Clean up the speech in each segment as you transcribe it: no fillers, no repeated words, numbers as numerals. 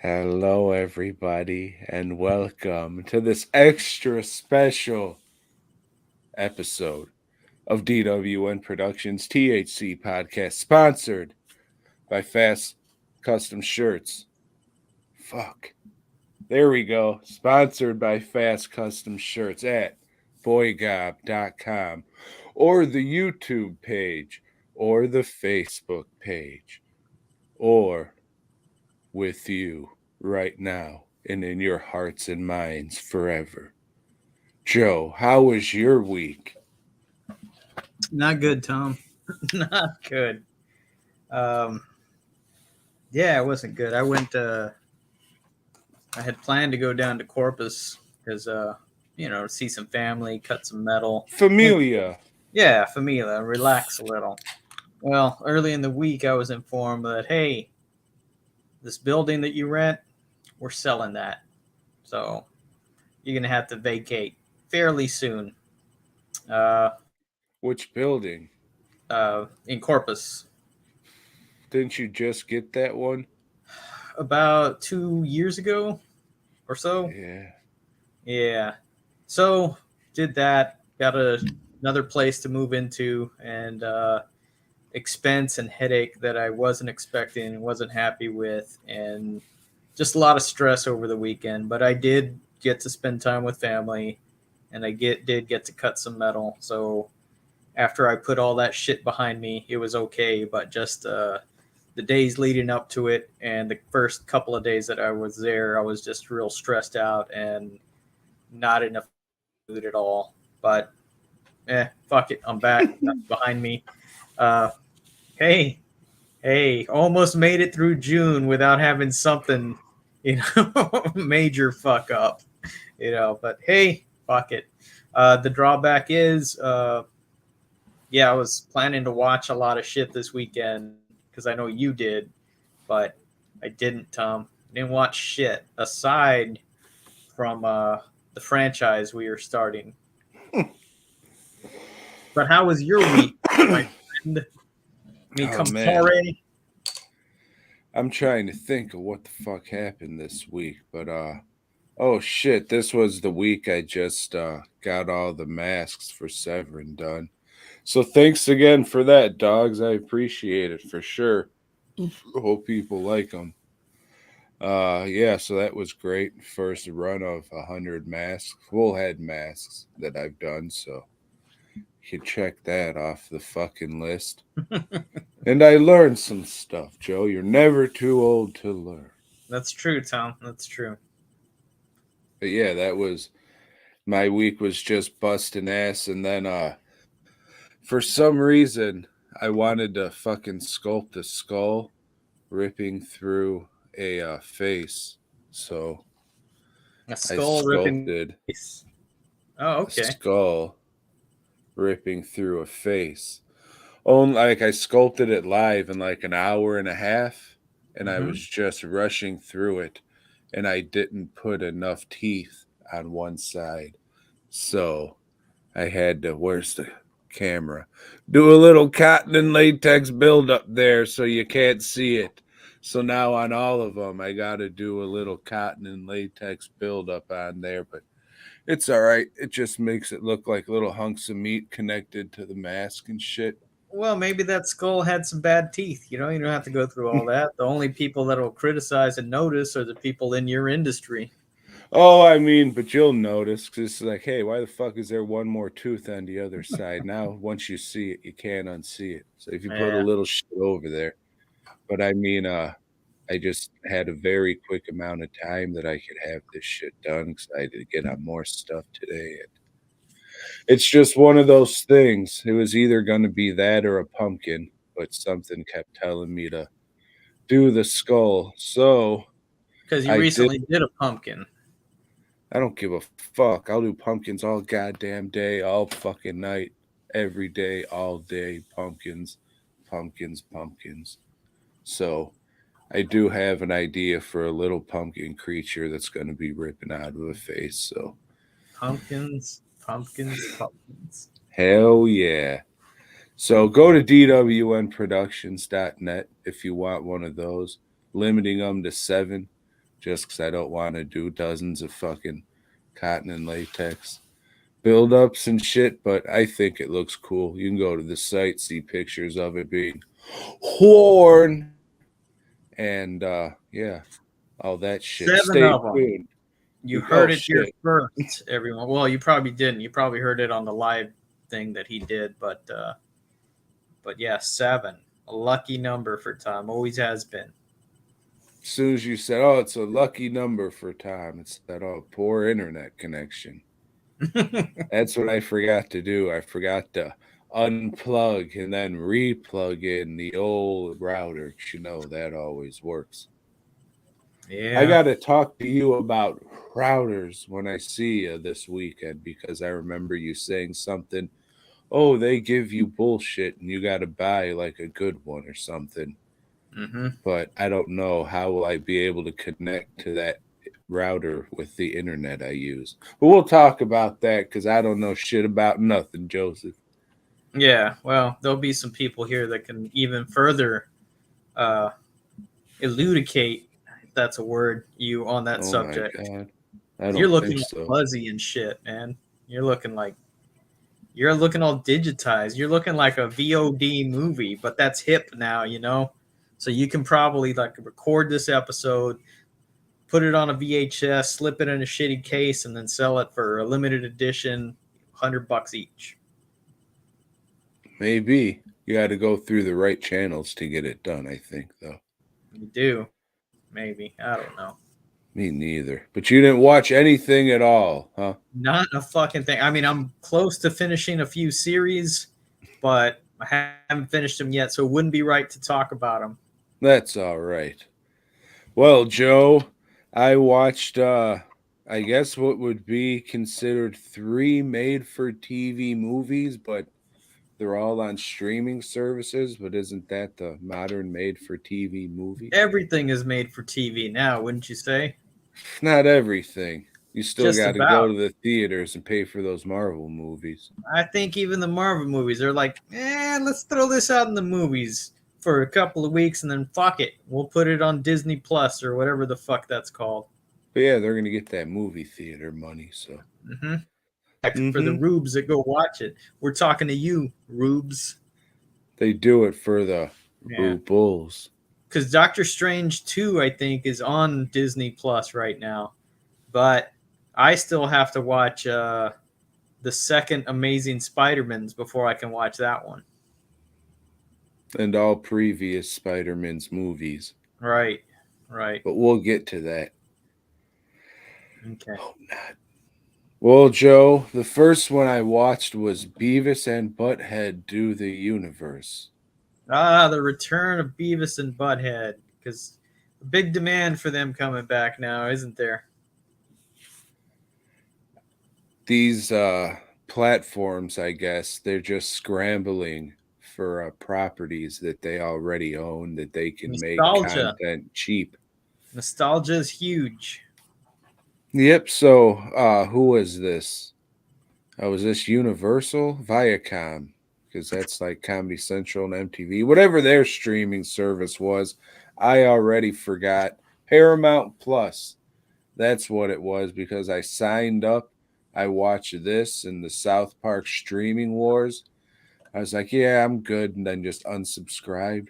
Hello, everybody, and welcome to this extra special episode of DWN Productions THC podcast, sponsored by Fast Custom Shirts. Fuck. There we go. Sponsored by Fast Custom Shirts at BOYGOB.com or the YouTube page or the Facebook page or with you right now and in your hearts and minds forever. Joe, how was your week? Not good, Tom. Not good. Um, yeah, it wasn't good. I had planned to go down to Corpus because, see some family, cut some metal. Familia. Yeah, familia, relax a little. Well, early in the week, I was informed that, hey, this building that you rent, we're selling that. So you're going to have to vacate fairly soon. Uh, Which building? in Corpus. Didn't you just get that one? About 2 years ago or so. Yeah. Yeah. So did that. Got another place to move into, and expense and headache that I wasn't expecting, wasn't happy with, and just a lot of stress over the weekend. But I did get to spend time with family, and did get to cut some metal. So after I put all that shit behind me, it was okay. But just the days leading up to it, and the first couple of days that I was there, I was just real stressed out and not enough food at all. But fuck it, I'm back. That's behind me. Uh, hey, hey, almost made it through June without having something, major fuck up, But hey, fuck it. The drawback is, yeah, I was planning to watch a lot of shit this weekend because I know you did, but I didn't, Tom. I didn't watch shit aside from the franchise we are starting. But how was your week, my friend? Mi Oh, man. compare? I'm trying to think of what the fuck happened this week, but oh shit, this was the week I just got all the masks for Severin done. So thanks again for that, dogs. I appreciate it for sure. Hope people like them. Yeah, so that was great. First run of 100 masks, full head masks that I've done. So you can check that off the fucking list. And I learned some stuff, Joe. You're never too old to learn. That's true, Tom. That's true. But yeah, that was my week was just busting ass, and then for some reason I wanted to fucking sculpt a skull ripping through a face. So A I skull ripping sculpted face. Oh, a okay. skull ripping through a face. Only like I sculpted it live in like an hour and a half, and I was Mm-hmm. just rushing through it, and I didn't put enough teeth on one side, so I had to. Where's the camera? Do a little cotton and latex build up there so you can't see it. So now on all of them, I got to do a little cotton and latex build up on there, but it's all right. It just makes it look like little hunks of meat connected to the mask and shit. Well, maybe that skull had some bad teeth. You don't have to go through all that. The only people that will criticize and notice are the people in your industry. Oh, I mean, but you'll notice because it's like, hey, why the fuck is there one more tooth on the other side? Now, once you see it, you can't unsee it. So if you put a Yeah. little shit over there, but I mean, I just had a very quick amount of time that I could have this shit done because I had to get on more stuff today. And it's just one of those things. It was either going to be that or a pumpkin, but something kept telling me to do the skull. So Because you I did. recently did a pumpkin. I don't give a fuck. I'll do pumpkins all goddamn day, all fucking night, every day, all day. Pumpkins, pumpkins, pumpkins. So I do have an idea for a little pumpkin creature that's going to be ripping out of a face. So Pumpkins, pumpkins, pumpkins. hell yeah. So go to dwnproductions.net if you want one of those, limiting them to 7. just because I don't want to do dozens of fucking cotton and latex buildups and shit, but I think it looks cool. You can go to the site, see pictures of it being worn, and yeah, all that shit. 7 Stay of them. tuned. You Oh heard it here shit. first, everyone. Well, you probably didn't. You probably heard it on the live thing that he did, but yeah, 7. A lucky number for Tom. Always has been. As soon as you said, "Oh, it's a lucky number for Tom," it's that poor internet connection. That's what I forgot to do. I forgot to unplug and then replug in the old router. You know that always works. I Yeah. got to talk to you about routers when I see you this weekend because I remember you saying something. Oh, they give you bullshit and you got to buy like a good one or something. Mm-hmm. But I don't know how will I be able to connect to that router with the internet I use. But we'll talk about that because I don't know shit about nothing, Joseph. Yeah. Well, there'll be some people here that can even further uh, elucidate, if that's a word, you on that Oh my subject. god. I You're don't think looking so. fuzzy and shit, man. You're looking all digitized. You're looking like a VOD movie, but that's hip now. So you can probably like record this episode, put it on a VHS, slip it in a shitty case, and then sell it for a limited edition, $100 each. Maybe. You got to go through the right channels to get it done, I think, though. You do, maybe. I don't know. Me neither. But you didn't watch anything at all, huh? Not a fucking thing. I mean, I'm close to finishing a few series, but I haven't finished them yet, so it wouldn't be right to talk about them. That's all right. Well, Joe, I watched I guess what would be considered 3 made for TV movies, but they're all on streaming services, but isn't that the modern made for TV movie? Everything is made for TV now, wouldn't you say? Not everything. You still Just got to go about. to the theaters and pay for those Marvel movies. I think even the Marvel movies are like, let's throw this out in the movies for a couple of weeks and then fuck it. We'll put it on Disney Plus or whatever the fuck that's called. But yeah, they're going to get that movie theater money, so. Mm-hmm. For the Mhm. rubes that go watch it. We're talking to you, rubes. They do it for the Yeah. rubles. Because Doctor Strange 2, I think, is on Disney Plus right now. But I still have to watch the second Amazing Spider-Man's before I can watch that one. And all previous Spider-Man's movies. Right. Right. But we'll get to that. Okay. Hope not. Well, Joe, the first one I watched was Beavis and Butt-Head Do the Universe. Ah, the return of Beavis and Butt-Head. Because a big demand for them coming back now, isn't there? These platforms, I guess, they're just scrambling for properties that they already own that they can make Nostalgia. content cheap. Nostalgia is huge. Yep. So, who was this? Was this Universal? Viacom, because that's like Comedy Central and MTV, whatever their streaming service was. I already forgot. Paramount Plus. That's what it was because I signed up. I watched this and the South Park streaming wars. I was like, yeah, I'm good, and then just unsubscribed.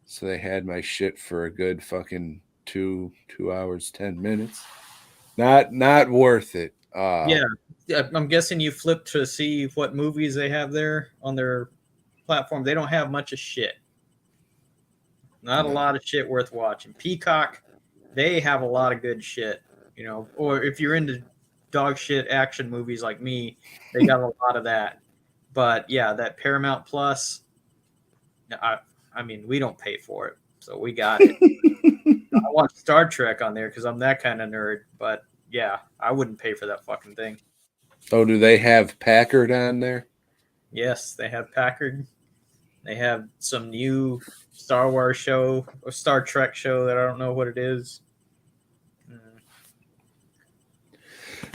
So they had my shit for a good fucking 2 hours 10 minutes. Not worth it. Yeah. I'm guessing you flipped to see what movies they have there on their platform. They don't have much of shit. Not a No. lot of shit worth watching. Peacock, they have a lot of good shit, Or if you're into dog shit action movies like me, they got a lot of that. But yeah, that Paramount Plus, I mean, we don't pay for it, so we got it. I watch Star Trek on there because I'm that kind of nerd. But yeah, I wouldn't pay for that fucking thing. Oh, do they have Packard on there? Yes, they have Packard. They have some new Star Wars show or Star Trek show that I don't know what it is.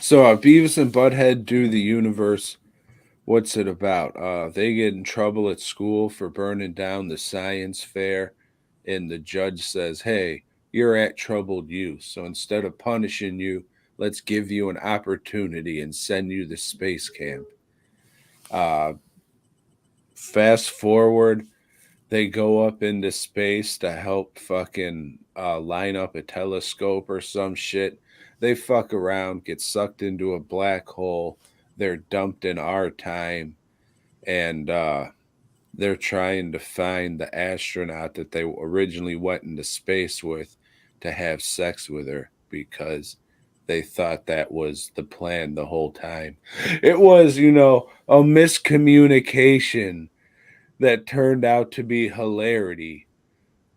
So, Beavis and Butthead Do the Universe. What's it about? They get in trouble at school for burning down the science fair, and the judge says, "Hey, you're at troubled youth. So instead of punishing you, let's give you an opportunity and send you to space camp. Uh, Fast forward, they go up into space to help fucking line up a telescope or some shit. They fuck around, get sucked into a black hole. They're dumped in our time, and they're trying to find the astronaut that they originally went into space with to have sex with her because they thought that was the plan the whole time. It was, a miscommunication that turned out to be hilarity.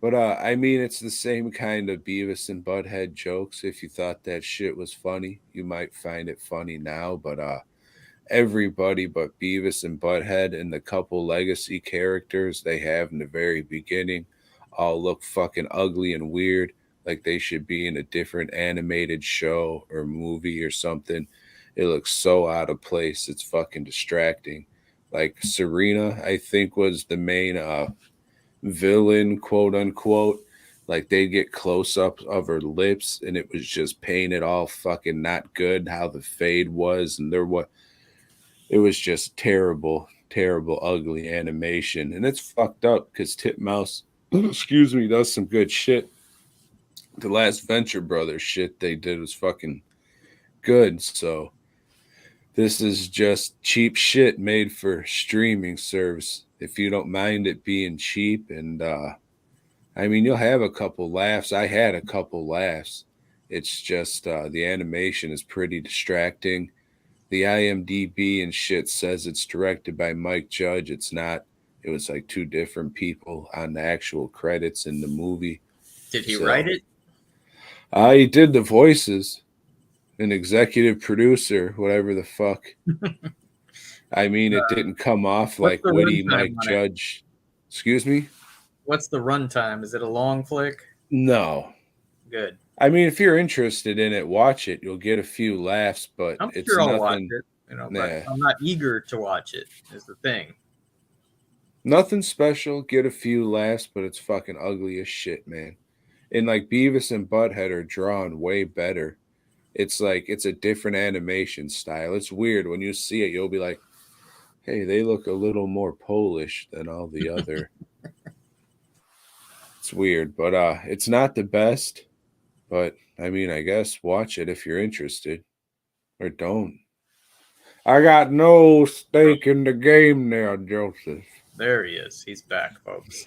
But I mean, it's the same kind of Beavis and Butthead jokes. If you thought that shit was funny, you might find it funny now. But everybody but Beavis and Butthead and the couple legacy characters they have in the very beginning all look fucking ugly and weird, like they should be in a different animated show or movie or something. It looks so out of place. It's fucking distracting. Like Serena, I think was the main villain, quote unquote. Like they'd get close ups of her lips, and it was just painted all fucking not good. How the fade was, and it was just terrible, terrible, ugly animation, and it's fucked up because Titmouse, excuse me, does some good shit. The last Venture Brothers shit they did was fucking good. So this is just cheap shit made for streaming service. If you don't mind it being cheap, and I mean, you'll have a couple laughs. I had a couple laughs. It's just the animation is pretty distracting. The IMDb and shit says it's directed by Mike Judge. It's not. It was like two different people on the actual credits in the movie. Did he So, write it? He did the voices, an executive producer, whatever the fuck. I mean, it didn't come off What's like the witty runtime Mike on it? Judge. Excuse me? What's the runtime? Is it a long flick? No. Good. I mean, if you're interested in it, watch it. You'll get a few laughs, but I'm it's sure I'll watch nothing. it, but Nah, I'm not eager to watch it. Is the thing. nothing special. Get a few laughs, but it's fucking ugly as shit, man. And like Beavis and Butthead are drawn way better. It's like it's a different animation style. It's weird when you see it. You'll be like, "Hey, they look a little more Polish than all the other." It's weird, but it's not the best. But I mean, I guess watch it if you're interested, or don't. I got no stake in the game now, Joseph. There he is. He's back, folks.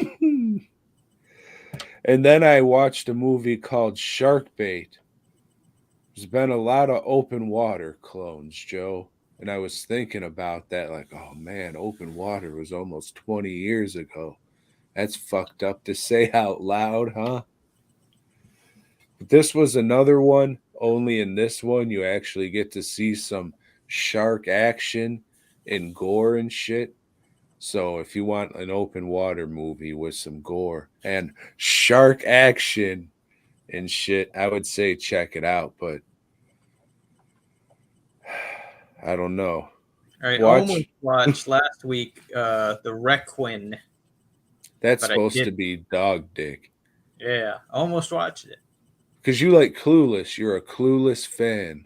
And then I watched a movie called Shark Bait. There's been a lot of open water clones, Joe. And I was thinking about that, like, oh man, open water was almost 20 years ago. That's fucked up to say out loud, huh? But this was another one. Only in this one, you actually get to see some shark action and gore and shit. So if you want an open water movie with some gore and shark action and shit, I would say check it out. But I don't know. I almost Watch. watched last week the Requin, That's but I supposed to didn't. be dog dick. Yeah, almost watched it. Because you like Clueless. You're a Clueless fan.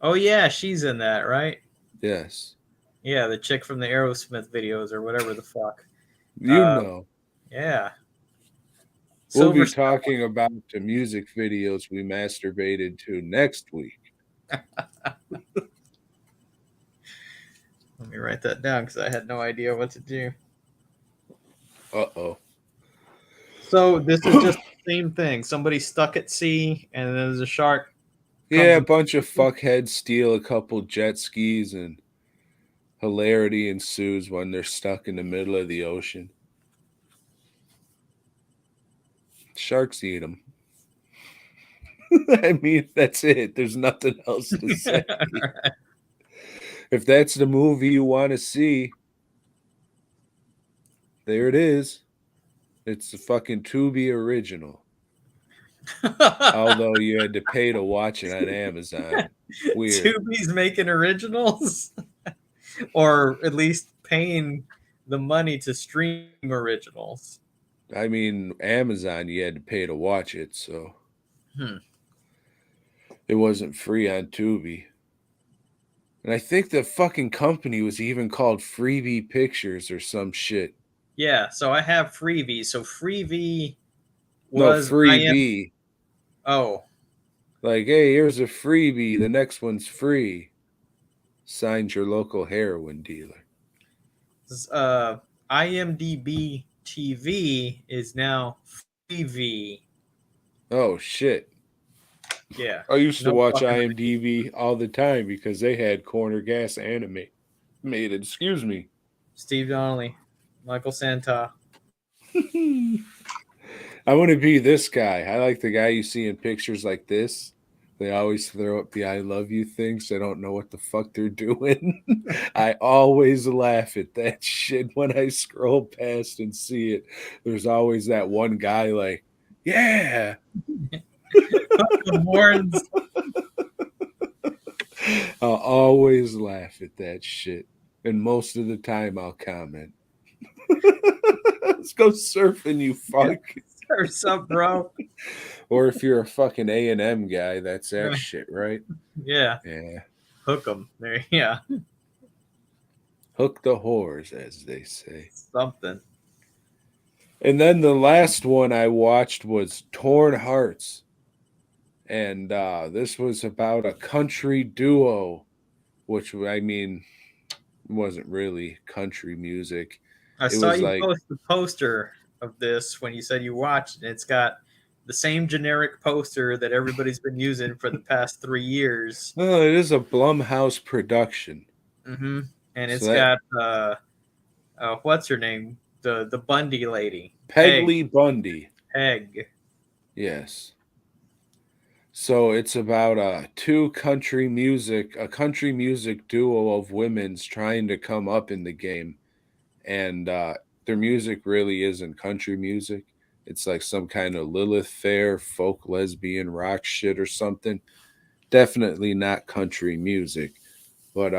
Oh yeah, she's in that, right? Yes. Yeah, the chick from the Aerosmith videos or whatever the fuck. You know. Yeah. We'll Silver be Star. talking about the music videos we masturbated to next week. Let me write that down because I had no idea what to do. Uh-oh. So this is just the same thing. Somebody stuck at sea, and then there's a shark. Yeah, a Comes bunch of fuckheads steal a couple jet skis and hilarity ensues when they're stuck in the middle of the ocean. Sharks eat them. I mean, that's it. There's nothing else to say. If that's the movie you want to see, there it is. It's the fucking Tubi original. Although you had to pay to watch it on Amazon. Weird. Tubi's making originals, or at least paying the money to stream originals. I mean, Amazon, you had to pay to watch it, so Hmm. it wasn't free on Tubi. And I think the fucking company was even called Freebie Pictures or some shit. Yeah, so I have Freebie. So Freebie No, was Freebie. oh, Like, hey, here's a freebie. The next one's free. Signed your local heroin dealer. uh, IMDb TV is now Freevee. Oh, shit. Yeah, I used to no watch fucking IMDb all the time because they had Corner Gas animated. Excuse me. Steve Donnelly, Michael Santa. I want to be this guy. I like the guy you see in pictures like this. They always throw up the I love you things. They don't know what the fuck they're doing. I always laugh at that shit when I scroll past and see it. There's always that one guy like, yeah. The horns. I'll always laugh at that shit. And most of the time I'll comment. Let's go surfing, you fuck. What's up, bro? Or if you're a fucking A&M guy, that's that shit, right? Yeah, Yeah. hook 'em. There, yeah, Hook the whores, as they say. something. And then the last one I watched was Torn Hearts. And this was about a country duo, which, I mean, wasn't really country music. I It saw was you like, post the poster of this when you said you watched it. It's got the same generic poster that everybody's been using for the past 3 years. oh, it is a Blumhouse production. Mm-hmm. And So it's that got what's her name? The Bundy lady, Peggy Bundy. Peg. Yes. So it's about a country music duo of women's trying to come up in the game, and their music really isn't country music. It's like some kind of Lilith Fair folk lesbian rock shit or something. Definitely not country music, but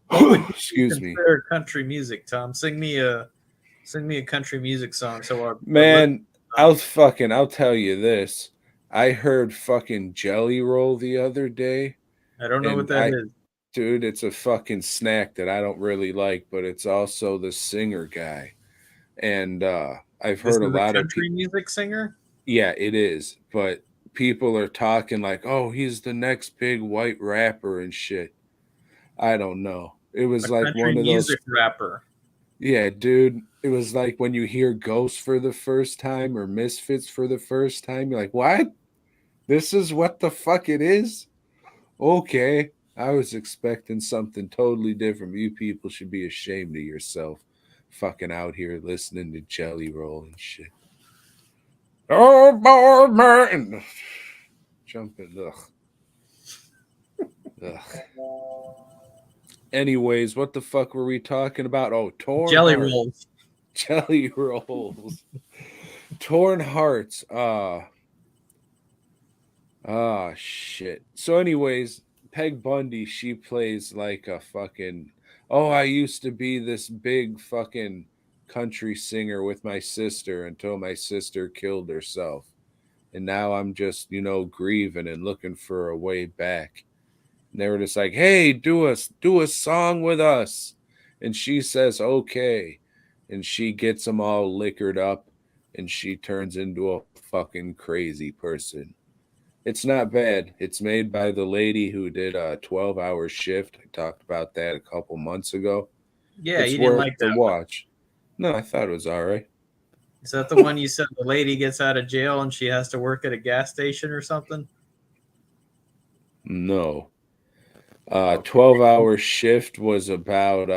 What would you excuse me, consider country music, Tom? Sing me a country music song so our listeners man. know. I'll tell you this. I heard fucking Jelly Roll the other day, I don't know what and that is. dude, it's a fucking snack that I don't really like, but it's also the singer guy. And I've This heard a is a lot of country people. music singer? Yeah, it is. But people are talking like, oh, he's the next big white rapper and shit. I don't know. It A was like country one of those. music rapper. Yeah, dude. It was like when you hear Ghost for the first time or Misfits for the first time. You're like, what? This is what the fuck it is? Okay. I was expecting something totally different. You people should be ashamed of yourself. Fucking out here listening to Jelly Roll and shit. Oh, boy, man. Jumping. Ugh. Anyways, what the fuck were we talking about? Oh, Torn Jelly Heart. rolls. Jelly Rolls. Torn Hearts. Shit. So, anyways, Peg Bundy, she plays like a fucking. Oh, I used to be this big fucking country singer with my sister until my sister killed herself. And now I'm just, grieving and looking for a way back. And they were just like, hey, do a song with us. And she says, okay. And she gets them all liquored up and she turns into a fucking crazy person. It's not bad. It's made by the lady who did a 12-hour shift. I talked about that a couple months ago. Yeah, It's you didn't worth like the that one. watch. No, I thought it was all right. Is that the one you said the lady gets out of jail and she has to work at a gas station or something? No. Okay. 12-hour shift was about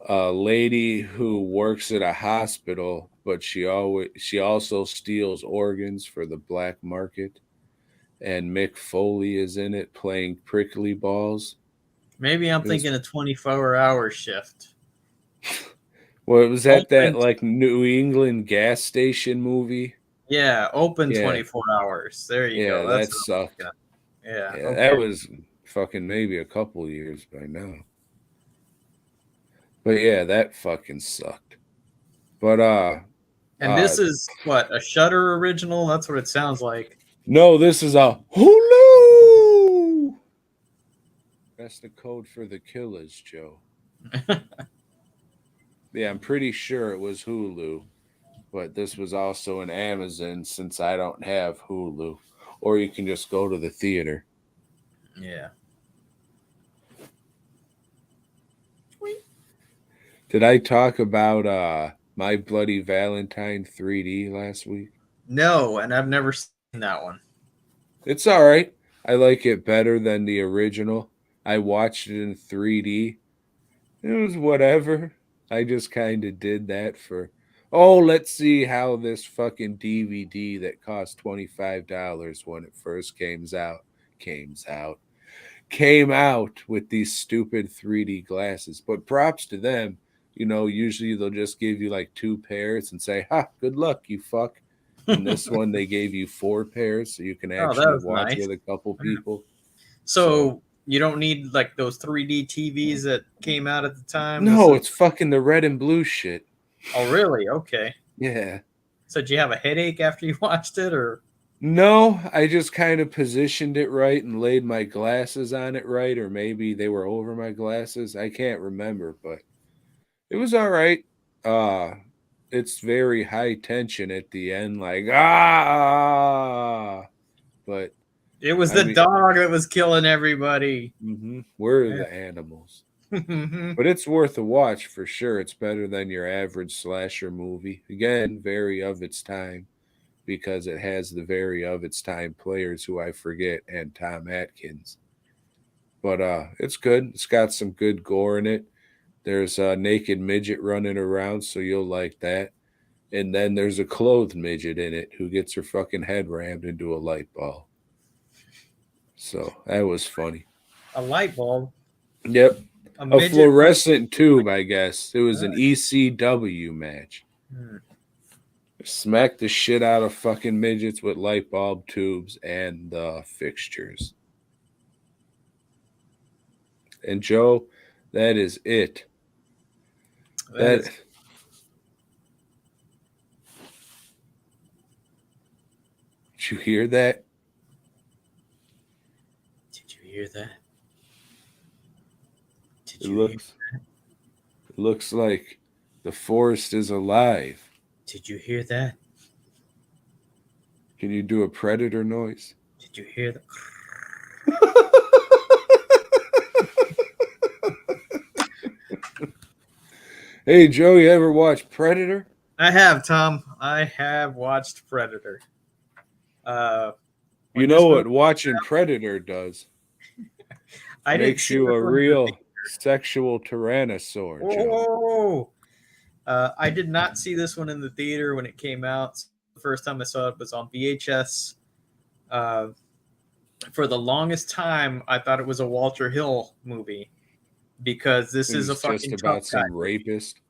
a lady who works at a hospital, but she also steals organs for the black market. And Mick Foley is in it playing prickly balls. Maybe I'm It was thinking a 24-hour shift. well, it was at that Open, like New England gas station movie. yeah, open Yeah, 24 hours. There you yeah, go. that That's what I'm sucked. thinking. Yeah, Yeah, that okay. was fucking maybe a couple years by now. But yeah, that fucking sucked. But And this is what, a Shudder original? That's what it sounds like. No, this is a Hulu. That's the code for the Killers, Joe. Yeah, I'm pretty sure it was Hulu, but this was also an Amazon since I don't have Hulu. Or you can just go to the theater. Yeah. Did I talk about My Bloody Valentine 3D last week? No, and I've never seen that one. It's all right. I like it better than the original. I watched it in 3D. It was whatever. I just kind of did that for, oh, let's see how this fucking DVD that cost $25 when it first came out with these stupid 3D glasses. But props to them. Usually they'll just give you like 2 pairs and say, ha, good luck, you fuck. And this one, they gave you 4 pairs so you can Oh, that actually was watch nice. with a couple people. So you don't need like those 3D TVs that came out at the time? No, it's fucking the red and blue shit. Oh, really? Okay. Yeah. So did you have a headache after you watched it, or? No, I just kind of positioned it right and laid my glasses on it right, or maybe they were over my glasses. I can't remember, but it was all right. It's very high tension at the end, like but It was the dog that was killing everybody. We're the animals. But it's worth a watch for sure. It's better than your average slasher movie. Again, very of its time, because it has the very of its time players who I forget and Tom Atkins. But it's good. It's got some good gore in it. There's a naked midget running around, so you'll like that. And then there's a clothed midget in it who gets her fucking head rammed into a light bulb. So that was funny. A light bulb? Yep. A fluorescent tube, I guess. It was an ECW match. Smack the shit out of fucking midgets with light bulb tubes and the fixtures. And Joe, that is it. Did you hear that? Did you hear that? It looks like the forest is alive. Did you hear that? Can you do a predator noise? Did you hear that? Hey, Joe, you ever watch Predator? I have, Tom. I have watched Predator. You know what watching Predator does? Makes you a real sexual tyrannosaur, Joe. I did not see this one in the theater when it came out. The first time I saw it was on VHS. For the longest time, I thought it was a Walter Hill movie because this is a fucking just about some rapist.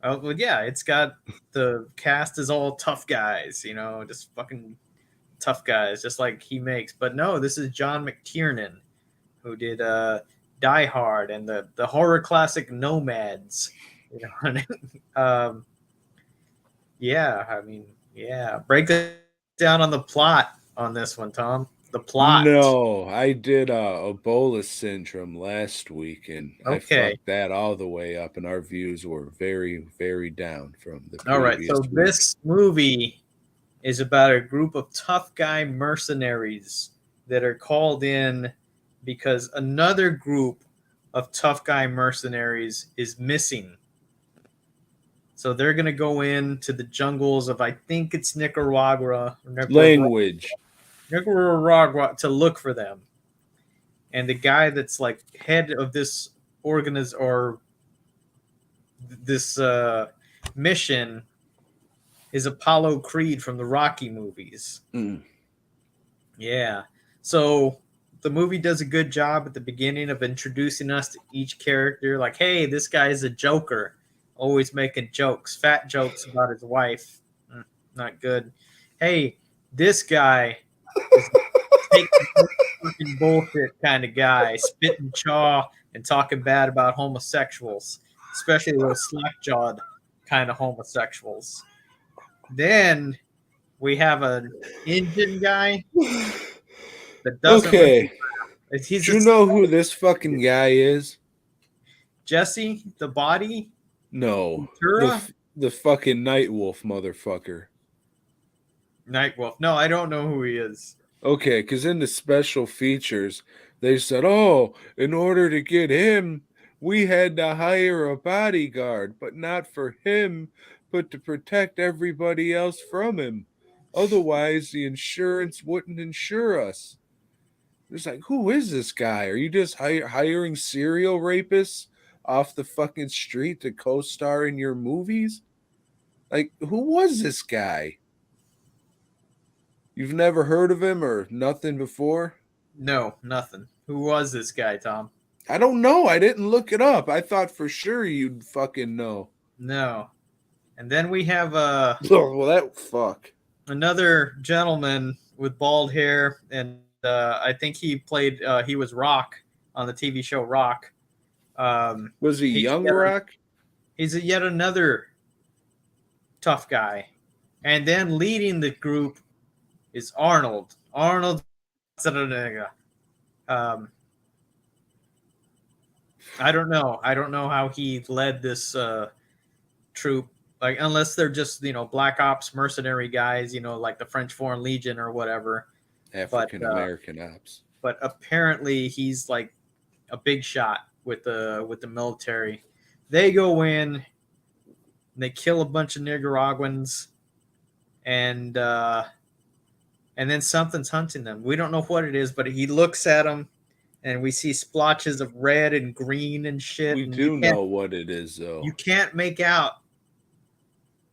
Oh well, yeah, it's got the cast is all tough guys, just fucking tough guys, just like he makes. But no, this is John McTiernan, who did Die Hard and the horror classic Nomads. Break it down on the plot on this one, Tom. The plot. No, I did Ebola syndrome last week, and I fucked that all the way up, and our views were very, very down from the previous All right, so week. This movie is about a group of tough guy mercenaries that are called in because another group of tough guy mercenaries is missing. So they're going to go into the jungles of, I think it's Nicaragua to look for them. And the guy that's like head of this mission is Apollo Creed from the Rocky movies. Yeah. So the movie does a good job at the beginning of introducing us to each character. Like, hey, this guy is a joker. Always making jokes, fat jokes about his wife. Not good. Hey, this guy is taking fucking bullshit kind of guy, spitting chaw and talking bad about homosexuals, especially those slack-jawed kind of homosexuals. Then we have an Indian guy that doesn't really. Okay. He's Do a you know who this fucking guy is? Jesse, the body, No. Ventura, The fucking Nightwolf motherfucker. Nightwolf. No, I don't know who he is. Okay, because in the special features, they said, oh, in order to get him, we had to hire a bodyguard, but not for him, but to protect everybody else from him. Otherwise, the insurance wouldn't insure us. It's like, who is this guy? Are you just hiring serial rapists off the fucking street to co star in your movies? Like, who was this guy? You've never heard of him or nothing before? No, nothing. Who was this guy, Tom? I don't know. I didn't look it up. I thought for sure you'd fucking know. No. And then we have Oh, well, that fuck. another gentleman with bald hair, and I think he played. He was Rock on the TV show Rock. Was he Young Rock? He's yet another tough guy, and then leading the group is Arnold. Arnold. I don't know. I don't know how he led this troop. Like, unless they're just black ops mercenary guys, like the French Foreign Legion or whatever. African American ops. But apparently he's like a big shot with the military. They go in, they kill a bunch of Nicaraguans, and then something's hunting them. We don't know what it is, but he looks at them, and we see splotches of red and green and shit. We and do know what it is, though. You can't make out,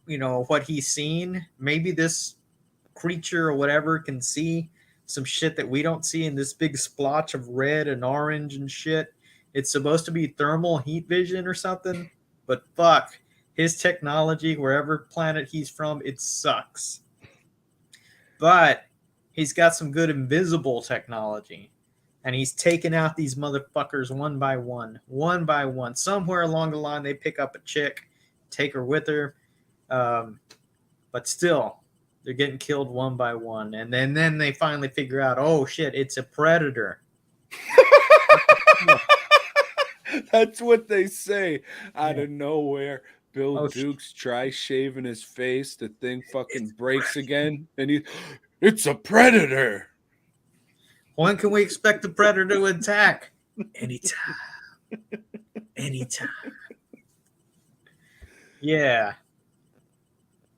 what he's seen. Maybe this creature or whatever can see some shit that we don't see in this big splotch of red and orange and shit. It's supposed to be thermal heat vision or something, but fuck, his technology, wherever planet he's from, it sucks. But he's got some good invisible technology, and he's taking out these motherfuckers one by one. Somewhere along the line, they pick up a chick, take her with her, but still, they're getting killed one by one. And then they finally figure out, oh shit, it's a predator. That's what they say out of nowhere. Bill Dukes tries shaving his face. The thing fucking breaks again. And it's a predator. When can we expect the predator to attack? Anytime. Anytime. Yeah.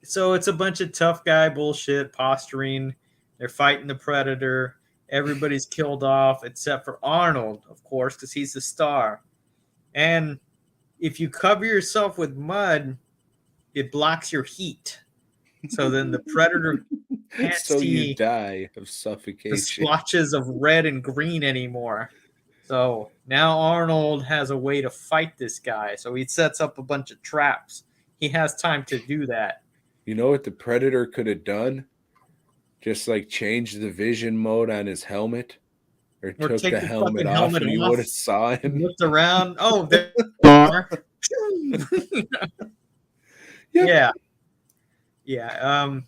So it's a bunch of tough guy bullshit, posturing. They're fighting the predator. Everybody's killed off except for Arnold, of course, because he's the star. And if you cover yourself with mud, it blocks your heat. So then the predator can't see you die of suffocation. The splotches of red and green anymore. So now Arnold has a way to fight this guy. So he sets up a bunch of traps. He has time to do that. You know what the predator could have done? Just like change the vision mode on his helmet. Or took the helmet off and you would have saw him. Looked around. Oh, there you are. Yep. Yeah.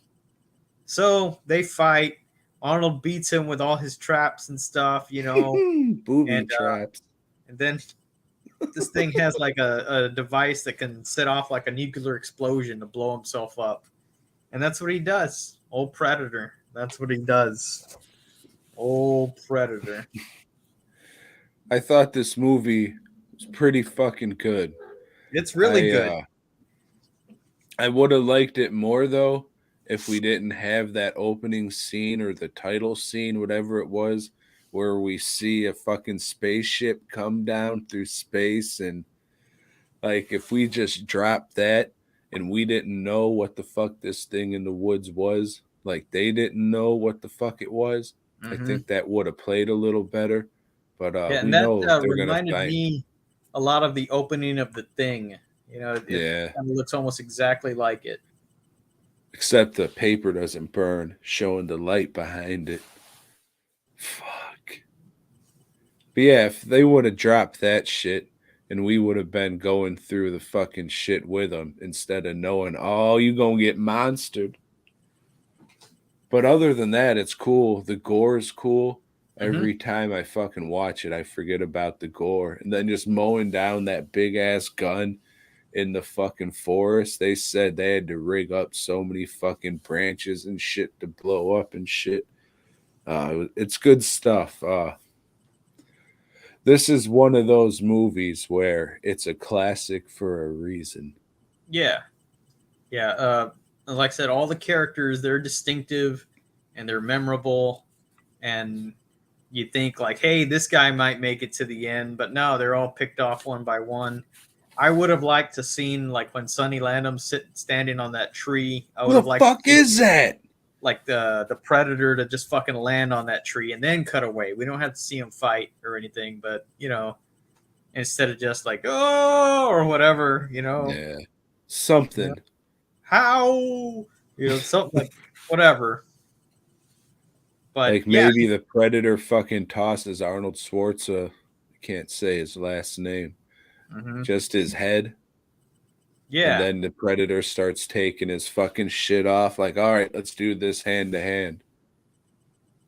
So they fight. Arnold beats him with all his traps and stuff, Booby traps. And then this thing has like a device that can set off like a nuclear explosion to blow himself up. And that's what he does. Old Predator. That's what he does. Old Predator. I thought this movie was pretty fucking good. It's really good. I would have liked it more, though, if we didn't have that opening scene or the title scene, whatever it was, where we see a fucking spaceship come down through space. And, like, if we just dropped that and we didn't know what the fuck this thing in the woods was, like they didn't know what the fuck it was, I think that would have played a little better. But and that reminded me a lot of the opening of The Thing. It kind of looks almost exactly like it. Except the paper doesn't burn, showing the light behind it. Fuck. But yeah, if they would have dropped that shit and we would have been going through the fucking shit with him instead of knowing, oh, you gonna get monstered. But other than that, it's cool. The gore is cool. Every time I fucking watch it, I forget about the gore. And then just mowing down that big ass gun in the fucking forest. They said they had to rig up so many fucking branches and shit to blow up and shit. It's good stuff. This is one of those movies where it's a classic for a reason. Yeah. Yeah. Like I said, all the characters, they're distinctive and they're memorable. And you think like, hey, this guy might make it to the end, but no, they're all picked off one by one. I would have liked to seen like when Sonny Landham's standing on that tree. I would have liked. What the fuck is that? Like the predator to just fucking land on that tree and then cut away. We don't have to see him fight or anything, but instead of just like or whatever, Yeah, something. How something like whatever. But like maybe the predator fucking tosses Arnold Schwarzenegger. I can't say his last name. Just his head. Yeah. And then the predator starts taking his fucking shit off. Like, all right, let's do this hand to hand.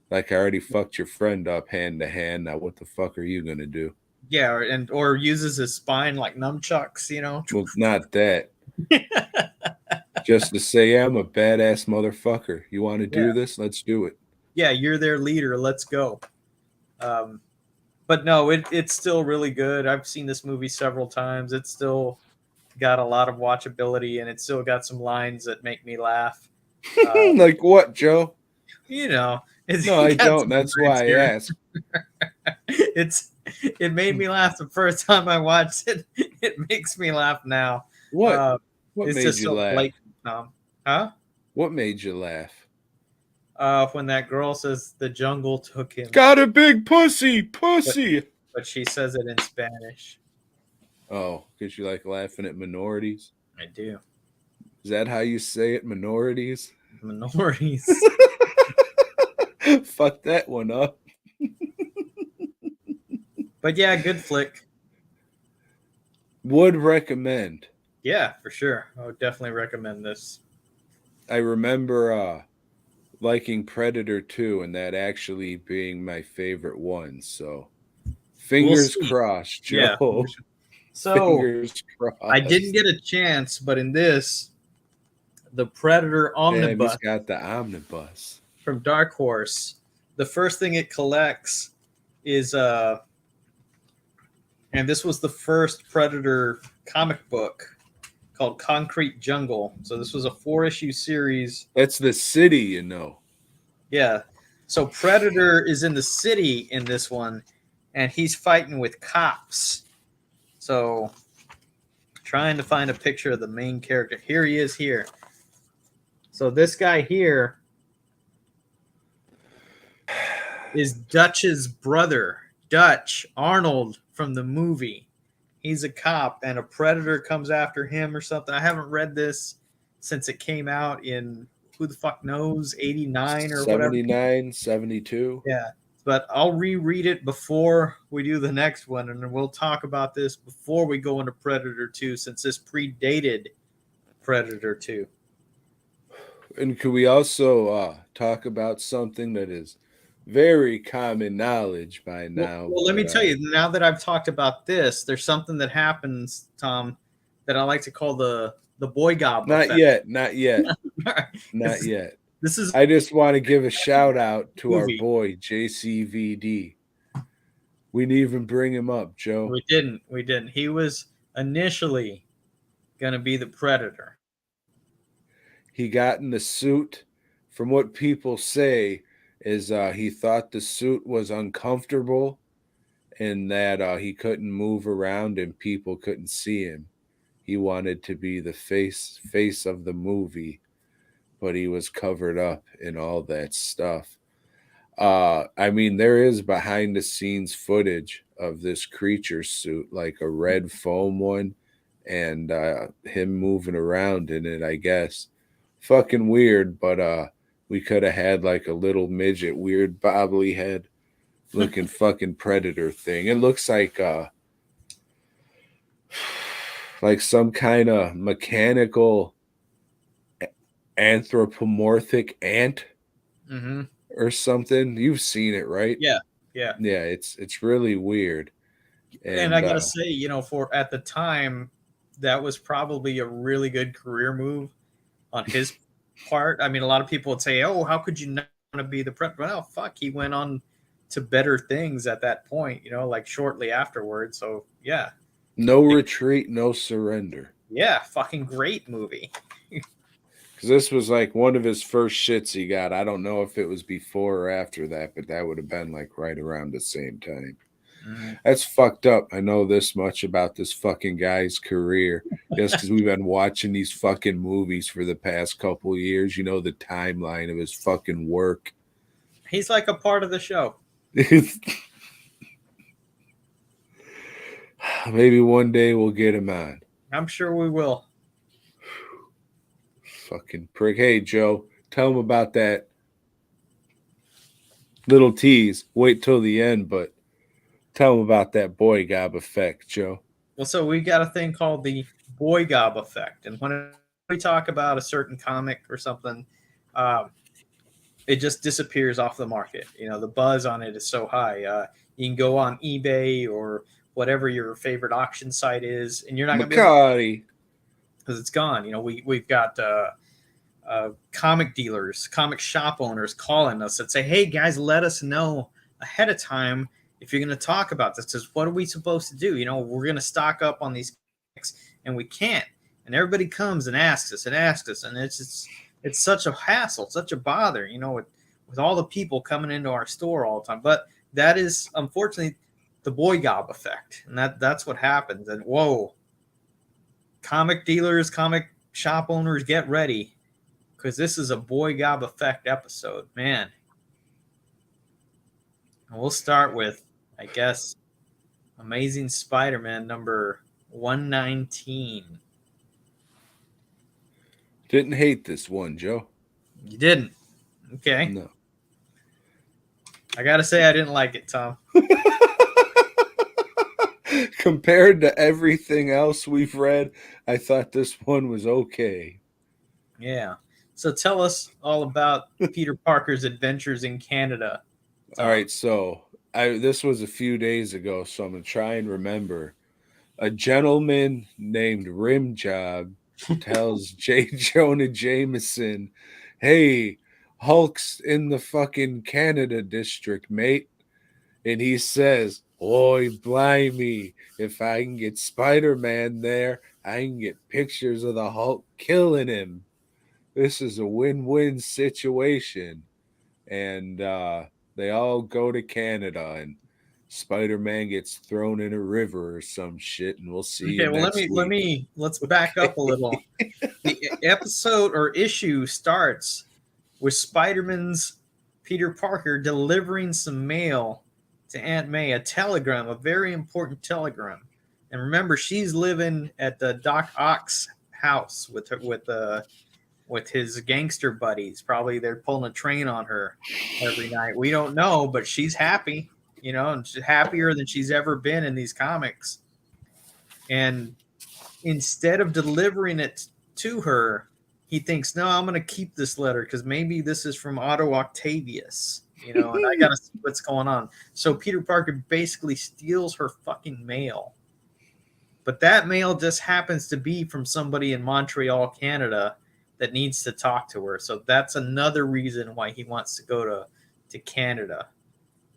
Like, I already fucked your friend up hand to hand. Now, what the fuck are you going to do? Yeah. Or uses his spine like nunchucks, Well, not that. Just to say, yeah, I'm a badass motherfucker. You want to do this? Let's do it. Yeah, you're their leader. Let's go. But no, it's still really good. I've seen this movie several times. It's still got a lot of watchability, and it's still got some lines that make me laugh. Like what, Joe? No, I don't. That's why I asked. It made me laugh the first time I watched it. It makes me laugh now. What? What it's made just you so laugh? Blatant, huh? What made you laugh? When that girl says the jungle took him. Got a big pussy. But she says it in Spanish. Oh, because you like laughing at minorities? I do. Is that how you say it, minorities? Minorities. Fuck that one up. But yeah, good flick. Would recommend. Yeah, for sure. I would definitely recommend this. I remember liking Predator 2 and that actually being my favorite one. So fingers crossed, Joe. Yeah. So fingers crossed. I didn't get a chance, but in this, the Predator Omnibus. He's got the omnibus from Dark Horse. The first thing it collects is and this was the first Predator comic book called Concrete Jungle. So this was a 4-issue series. That's the city, Yeah. So Predator is in the city in this one, and he's fighting with cops. So trying to find a picture of the main character. Here he is here. So this guy here is Dutch's brother, Dutch Arnold from the movie. He's a cop, and a predator comes after him or something. I haven't read this since it came out in, who the fuck knows, 89 or 79, 72. Yeah, but I'll reread it before we do the next one, and we'll talk about this before we go into Predator 2, since this predated Predator 2. And could we also talk about something that is very common knowledge by now? Well, let me tell you, now that I've talked about this, there's something that happens, Tom, that I like to call the BOYGOB effect. Not yet. Not yet. This is. I just want to give a shout out to our boy JCVD. We didn't even bring him up, Joe. We didn't. He was initially going to be the Predator. He got in the suit. From what people say, is he thought the suit was uncomfortable and that he couldn't move around and people couldn't see him. He wanted to be the face of the movie, but he was covered up in all that stuff. I mean, there is behind the scenes footage of this creature suit, like a red foam one, and him moving around in it, I guess. Fucking weird, but we could have had like a little midget, weird bobbly head looking fucking predator thing. It looks like like some kind of mechanical anthropomorphic ant Mm-hmm. or something. You've seen it, right? Yeah, yeah. Yeah, it's really weird. And I And gotta say, for at the time, that was probably a really good career move on his part. I mean, a lot of people would say, "Oh, how could you not want to be the president?" Well, fuck, he went on to better things at that point. Like shortly afterwards. So yeah, no retreat, no surrender. yeah, fucking great movie. Because this was like one of his first shits he got. I don't know if it was before or after that, but that would have been like right around the same time. Mm. That's fucked up. I know this much about this fucking guy's career just because we've been watching these fucking movies for the past couple years. You know, the timeline of his fucking work. He's like a part of the show. Maybe one day we'll get him on. I'm sure we will. Fucking prick. Hey, Joe, tell him about that little tease. Wait till the end, but tell him about that BOYGOB effect, Joe. Well, so we got a thing called the BOYGOB effect, and when we talk about a certain comic or something, it just disappears off the market. The buzz on it is so high. You can go on eBay or whatever your favorite auction site is, and you're not going to be able, because it's gone. We've got comic dealers, comic shop owners calling us that say, "Hey guys, let us know ahead of time if you're going to talk about this. Because what are we supposed to do? We're going to stock up on these comics, and we can't." And everybody comes and asks us, and it's such a hassle, such a bother, with all the people coming into our store all the time. But that is unfortunately the BOYGOB effect, and that's what happens. And whoa, comic dealers, comic shop owners, get ready, because this is a BOYGOB effect episode, man. And we'll start with, I guess, Amazing Spider-Man number 119. Didn't hate this one, Joe. You didn't? Okay. No. I gotta say, I didn't like it, Tom. Compared to everything else we've read, I thought this one was okay. Yeah. So tell us all about Peter Parker's adventures in Canada, Tom. All right, so this was a few days ago, so I'm gonna try and remember. A gentleman named Rimjob tells J. Jonah Jameson, "Hey, Hulk's in the fucking Canada district, mate." And he says, "Oi, blimey, if I can get Spider-Man there, I can get pictures of the Hulk killing him. This is a win-win situation." And they all go to Canada, and Spider-Man gets thrown in a river or some shit, and we'll see you next week. Let's back up a little. The episode or issue starts with Spider-Man's Peter Parker delivering some mail to Aunt May, a telegram, a very important telegram. And remember, she's living at the Doc Ock's house with his gangster buddies. Probably they're pulling a train on her every night. We don't know, but she's happy, and she's happier than she's ever been in these comics. And instead of delivering it to her, he thinks, "No, I'm going to keep this letter because maybe this is from Otto Octavius, and I got to see what's going on." So Peter Parker basically steals her fucking mail. But that mail just happens to be from somebody in Montreal, Canada, that needs to talk to her. So that's another reason why he wants to go to Canada,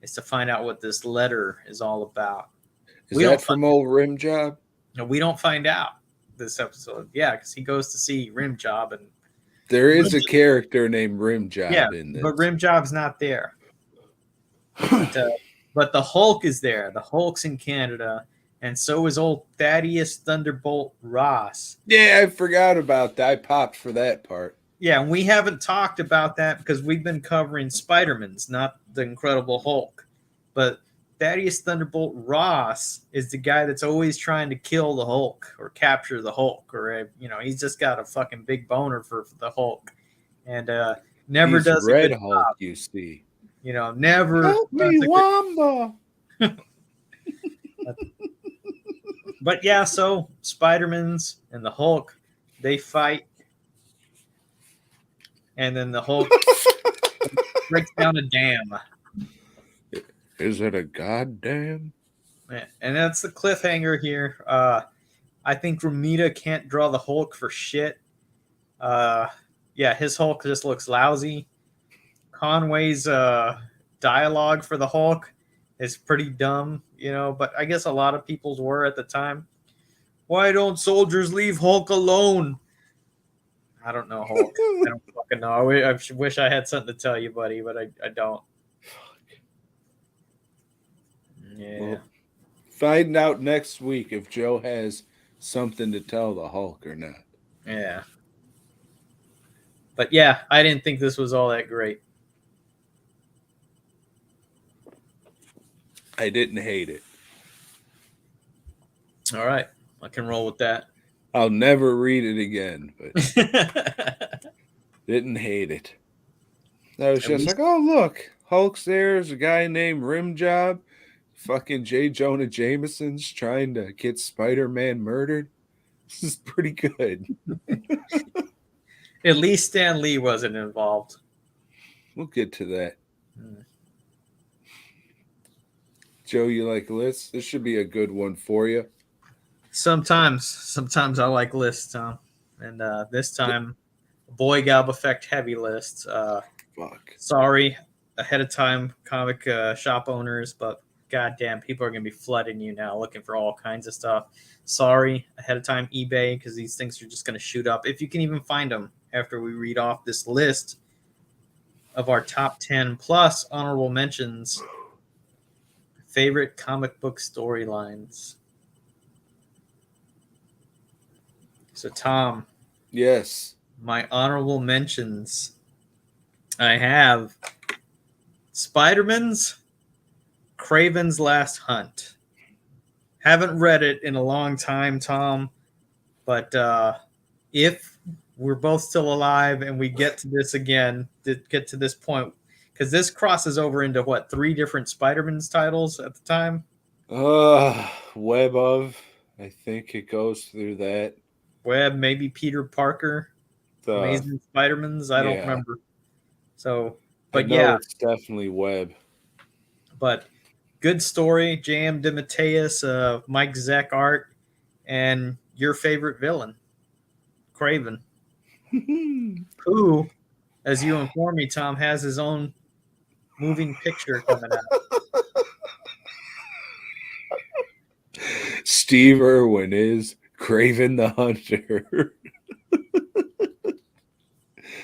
is to find out what this letter is all about. Is that from old Rimjob? No, we don't find out this episode. Yeah, because he goes to see Rimjob, and there is a character named Rimjob in this. But Rimjob's not there. But the Hulk is there. The Hulk's in Canada, and so is old Thaddeus Thunderbolt Ross. Yeah, I forgot about that. I popped for that part. Yeah, and we haven't talked about that because we've been covering Spider-Man's, not the Incredible Hulk. But Thaddeus Thunderbolt Ross is the guy that's always trying to kill the Hulk or capture the Hulk, or he's just got a fucking big boner for the Hulk, and never He's does Red a good Hulk. job. You see, never. Help me, Wamba. But yeah, so Spider-Man's and the Hulk, they fight, and then the Hulk breaks down a dam. Is it a goddamn? And that's the cliffhanger here. I think Ramita can't draw the Hulk for shit. Yeah, his Hulk just looks lousy. Conway's dialogue for the Hulk is pretty dumb, but I guess a lot of people's were at the time. Why don't soldiers leave Hulk alone? I don't know, Hulk. I don't fucking know. I wish I had something to tell you, buddy, but I don't. Yeah. Well, find out next week if Joe has something to tell the Hulk or not. Yeah. But yeah, I didn't think this was all that great. I didn't hate it. All right. I can roll with that. I'll never read it again, but didn't hate it. I was just like, oh, look, Hulk's there's a guy named Rimjob. Fucking J. Jonah Jameson's trying to get Spider-Man murdered. This is pretty good. At least Stan Lee wasn't involved. We'll get to that. Joe, you like lists? This should be a good one for you. Sometimes I like lists, Tom. And this time, BOYGOB effect heavy lists. Fuck. Sorry ahead of time, comic shop owners, but goddamn, people are going to be flooding you now looking for all kinds of stuff. Sorry ahead of time, eBay, because these things are just going to shoot up. If you can even find them after we read off this list of our top 10 plus honorable mentions, favorite comic book storylines. So, Tom. Yes. My honorable mentions. I have Spider-Man's Kraven's Last Hunt. Haven't read it in a long time, Tom, but if we're both still alive and we get to this again, get to this point, because this crosses over into what, 3 different Spider-Man's titles at the time? Web of, I think it goes through that. Web, maybe Peter Parker, Amazing Spider-Man's, I don't remember. So, but yeah, it's definitely Web. But good story, J.M. DeMatteis, Mike Zeck art, and your favorite villain, Kraven, who, as you informed me, Tom, has his own moving picture coming out. Steve Irwin is Kraven the Hunter.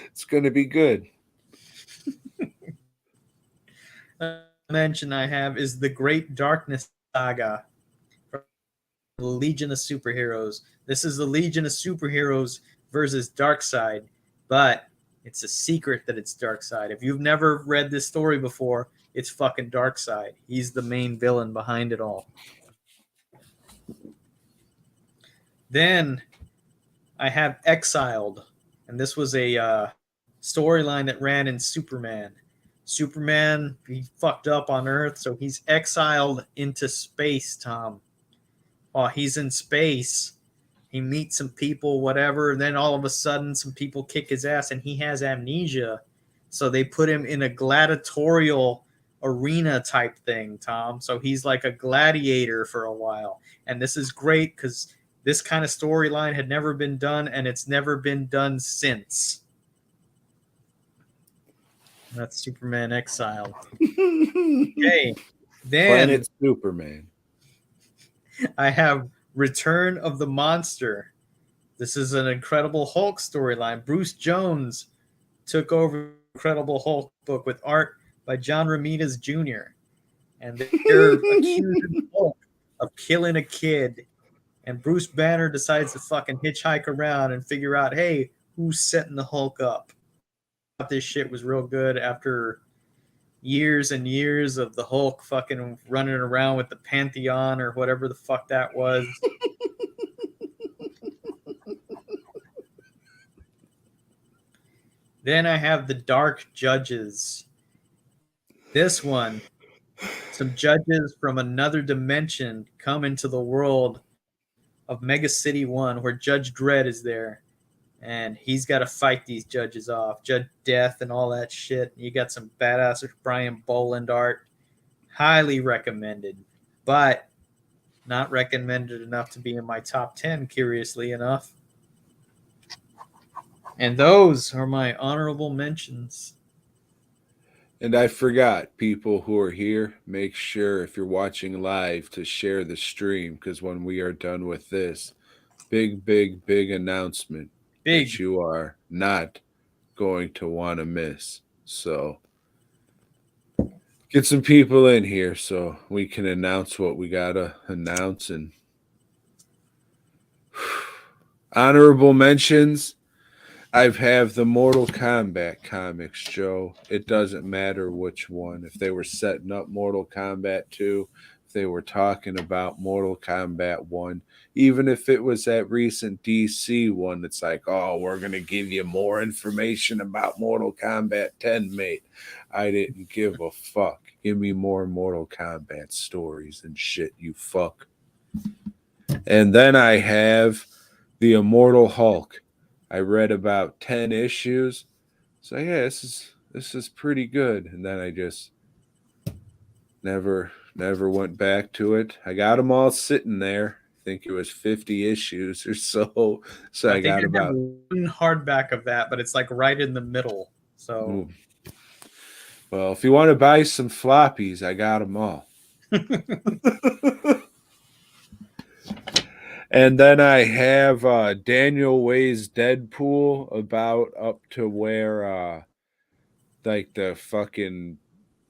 It's going to be good. Mention I have is the Great Darkness Saga from the Legion of Superheroes. This is the Legion of Superheroes versus Darkseid, but it's a secret that it's Darkseid. If you've never read this story before, it's fucking Darkseid. He's the main villain behind it all. Then I have Exiled, and this was a storyline that ran in Superman. Superman, he fucked up on Earth, so he's exiled into space, Tom. While he's in space, he meets some people, whatever, and then all of a sudden some people kick his ass and he has amnesia. So they put him in a gladiatorial arena type thing, Tom. So he's like a gladiator for a while. And this is great because this kind of storyline had never been done, and it's never been done since. That's Superman Exiled. Okay, then Planet Superman. I have Return of the Monster. This is an Incredible Hulk storyline. Bruce Jones took over the Incredible Hulk book with art by John Romita Jr. And they're accusing Hulk of killing a kid. And Bruce Banner decides to fucking hitchhike around and figure out, hey, who's setting the Hulk up? This shit was real good after years and years of the Hulk fucking running around with the Pantheon or whatever the fuck that was. Then I have the Dark Judges. This one, some judges from another dimension come into the world of Mega City 1 where Judge Dredd is there. And he's got to fight these judges off. Judge Death and all that shit. You got some badass Brian Boland art. Highly recommended. But not recommended enough to be in my top 10, curiously enough. And those are my honorable mentions. And I forgot, people who are here, make sure if you're watching live to share the stream, because when we are done with this, big announcement Big. that you are not going to want to miss. So get some people in here so we can announce what we gotta announce. And honorable mentions, I have the Mortal Kombat comics, Joe. It doesn't matter which one. If they were setting up Mortal Kombat 2, if they were talking about Mortal Kombat 1, even if it was that recent DC one that's like, oh, we're going to give you more information about Mortal Kombat 10, mate. I didn't give a fuck. Give me more Mortal Kombat stories and shit, you fuck. And then I have the Immortal Hulk. I read about 10 issues. So yeah, this is pretty good. And then I just never went back to it. I got them all sitting there. I think it was 50 issues or so. So I got about one hardback of that, but it's like right in the middle. So well, if you want to buy some floppies, I got them all. And then I have Daniel Way's Deadpool about up to where like the fucking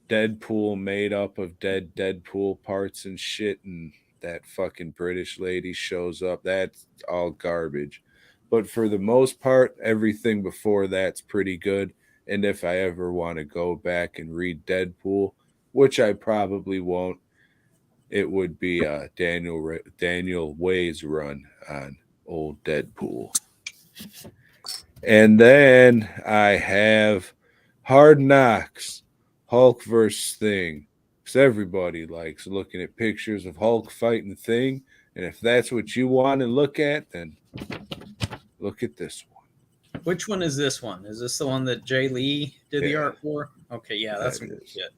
Deadpool made up of dead Deadpool parts and shit, and that fucking British lady shows up. That's all garbage. But for the most part, everything before that's pretty good. And if I ever want to go back and read Deadpool, which I probably won't, it would be Daniel Way's run on old Deadpool. And then I have Hard Knocks, Hulk versus Thing. Because everybody likes looking at pictures of Hulk fighting Thing. And if that's what you want to look at, then look at this one. Which one is this one? Is this the one that Jay Lee did the art for? Okay, yeah, that's some good shit.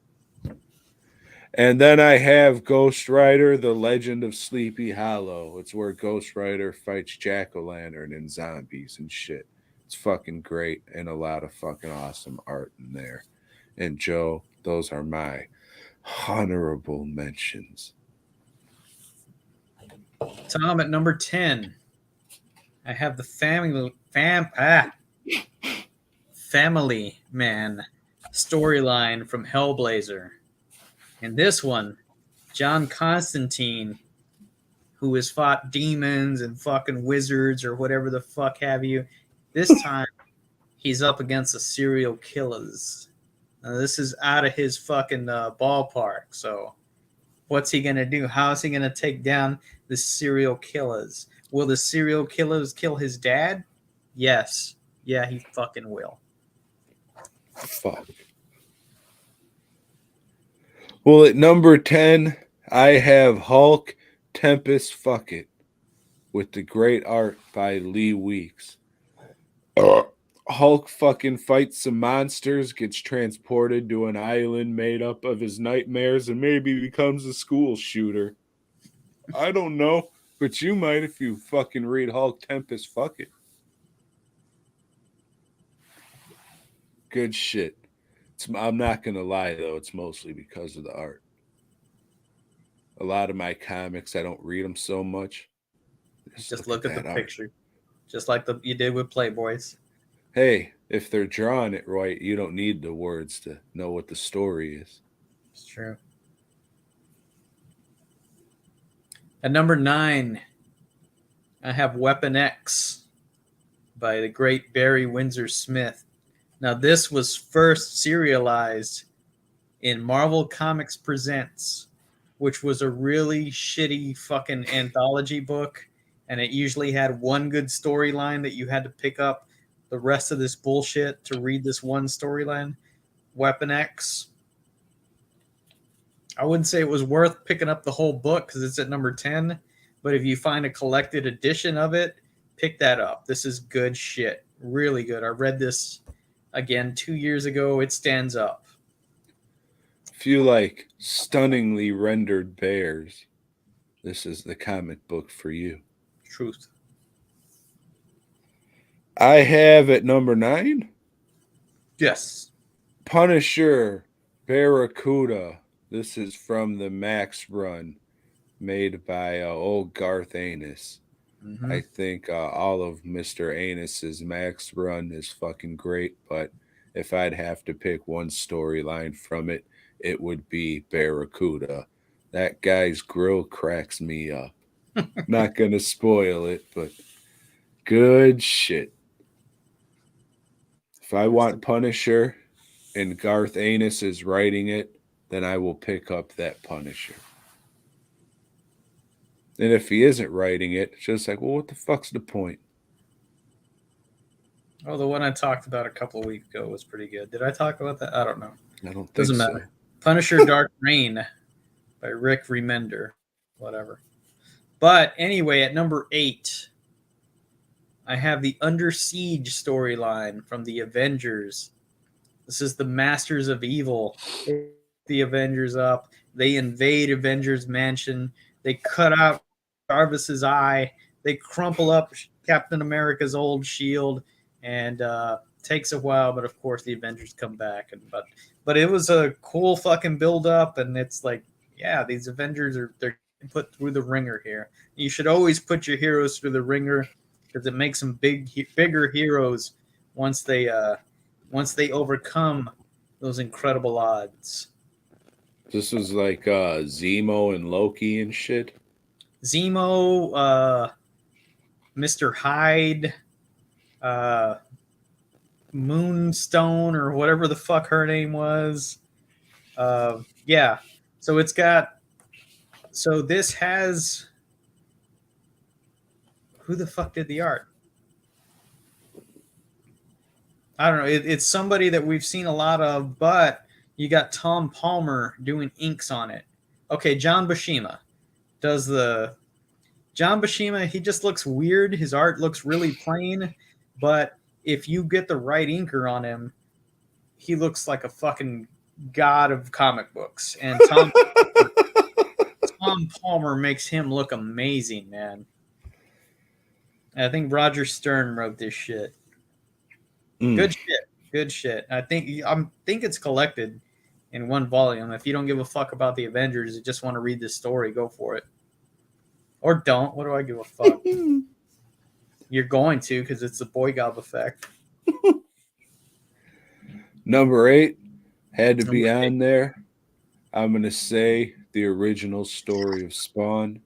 And then I have Ghost Rider, The Legend of Sleepy Hollow. It's where Ghost Rider fights Jack-o'-lantern and zombies and shit. It's fucking great and a lot of fucking awesome art in there. And Joe, those are my honorable mentions. Tom, at number 10, I have the Family Man storyline from Hellblazer. And this one, John Constantine, who has fought demons and fucking wizards or whatever the fuck have you, this time he's up against the serial killers. Now, this is out of his fucking ballpark. So what's he going to do? How is he going to take down the serial killers? Will the serial killers kill his dad? Yes. Yeah, he fucking will. Fuck. Well, at number 10, I have Hulk Tempest Fuck It with the great art by Lee Weeks. Hulk fucking fights some monsters, gets transported to an island made up of his nightmares, and maybe becomes a school shooter. I don't know, but you might if you fucking read Hulk Tempest Fuck It. Good shit. I'm not going to lie, though. It's mostly because of the art. A lot of my comics, I don't read them so much. Just look at the picture. Just like you did with Playboys. Hey, if they're drawing it right, you don't need the words to know what the story is. It's true. At number 9, I have Weapon X by the great Barry Windsor Smith. Now, this was first serialized in Marvel Comics Presents, which was a really shitty fucking anthology book, and it usually had one good storyline that you had to pick up the rest of this bullshit to read this one storyline. Weapon X. I wouldn't say it was worth picking up the whole book because it's at number 10, But if you find a collected edition of it, pick that up. This is good shit. Really good. I read this again 2 years ago. It stands up. If you like stunningly rendered bears, this is the comic book for you. Truth. I have at number 9, Yes. Punisher Barracuda. This is from the Max run made by old Garth Ennis. Mm-hmm. I think all of Mr. Anus's Max run is fucking great, but if I'd have to pick one storyline from it, it would be Barracuda. That guy's grill cracks me up. Not gonna spoil it, but good shit. If I want Punisher and Garth Ennis is writing it, then I will pick up that Punisher. And if he isn't writing it, it's just like, well, what the fuck's the point? Oh, the one I talked about a couple of weeks ago was pretty good. Did I talk about that? I don't know. I don't think Doesn't so. matter. Punisher Dark Reign by Rick Remender. Whatever. But anyway, at number 8, I have the Under Siege storyline from the Avengers. This is the Masters of Evil. The Avengers up. They invade Avengers Mansion. They cut out Jarvis's eye. They crumple up Captain America's old shield, and takes a while. But of course, the Avengers come back. But it was a cool fucking build up, and it's like, yeah, these Avengers they're put through the ringer here. You should always put your heroes through the ringer because it makes them bigger heroes once they overcome those incredible odds. This was like Zemo and Loki and shit. Zemo, Mr. Hyde, Moonstone, or whatever the fuck her name was. Yeah. So it's got. So this has. Who the fuck did the art? I don't know. It's somebody that we've seen a lot of, but you got Tom Palmer doing inks on it. Okay, John Buscema does the. John Buscema, he just looks weird. His art looks really plain, but if you get the right inker on him, he looks like a fucking god of comic books. And Tom Palmer makes him look amazing, man. I think Roger Stern wrote this shit. Good shit. Good shit. I think it's collected in one volume. If you don't give a fuck about the Avengers, you just want to read this story, go for it. Or don't. What do I give a fuck? You're going to, because it's the BOYGOB effect. Number 8 had to be on there. I'm going to say the original story of Spawn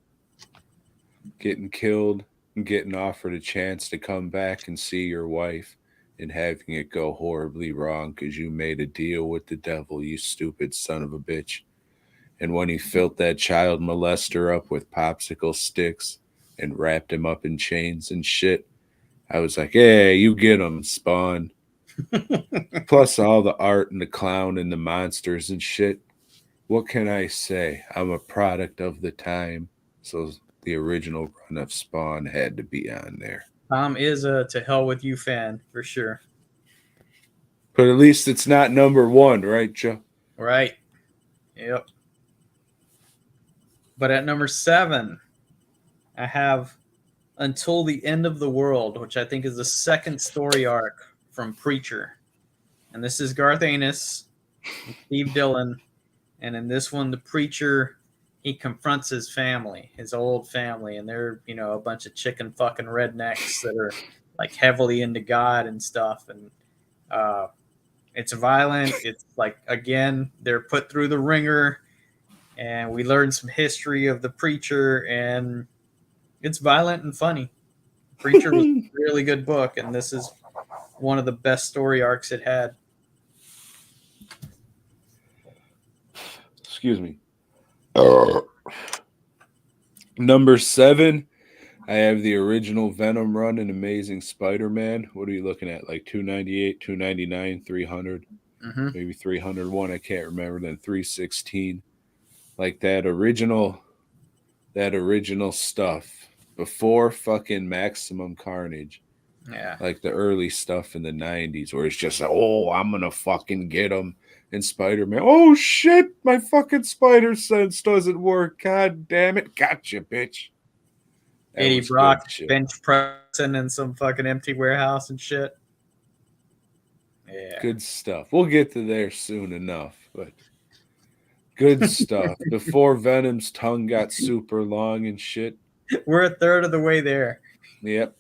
getting killed and getting offered a chance to come back and see your wife and having it go horribly wrong because you made a deal with the devil, you stupid son of a bitch. And when he filled that child molester up with popsicle sticks and wrapped him up in chains and shit, I was like, hey, you get him, Spawn. Plus all the art and the clown and the monsters and shit. What can I say? I'm a product of the time. So the original run of Spawn had to be on there. Tom is a To Hell With You fan, for sure. But at least it's not number 1, right, Joe? Right. Yep. But at number 7, I have Until the End of the World, which I think is the second story arc from Preacher. And this is Garth Ennis and Steve Dillon. And in this one, the Preacher, he confronts his family, his old family, and they're, a bunch of chicken fucking rednecks that are like heavily into God and stuff. And it's violent. It's like, again, they're put through the ringer, and we learn some history of the Preacher, and it's violent and funny. Preacher was a really good book, and this is one of the best story arcs it had. Excuse me. Number 7, I have the original Venom run in Amazing Spider-Man. What are you looking at? Like 298, 299, 300, maybe 301. I can't remember. Then 316. Like that original that original stuff before fucking Maximum Carnage. Yeah. Like the early stuff in the 90s where it's just like, oh, I'm gonna fucking get him. And Spider-Man, oh shit, my fucking spider sense doesn't work. God damn it. Gotcha, bitch. That Eddie was good Brock shit. bench pressing in some fucking empty warehouse and shit. Yeah. Good stuff. We'll get to there soon enough, but good stuff. Before Venom's tongue got super long and shit. We're a third of the way there. Yep.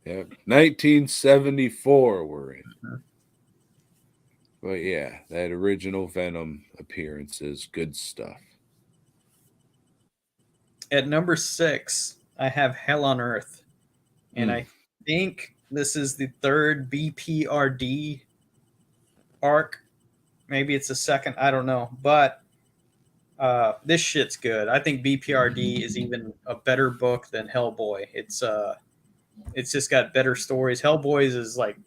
Yep. 1974 we're in. But yeah, that original Venom appearance is good stuff. At number 6, I have Hell on Earth. And I think this is the third BPRD arc. Maybe it's the second. I don't know. But this shit's good. I think BPRD is even a better book than Hellboy. It's just got better stories. Hellboy's is like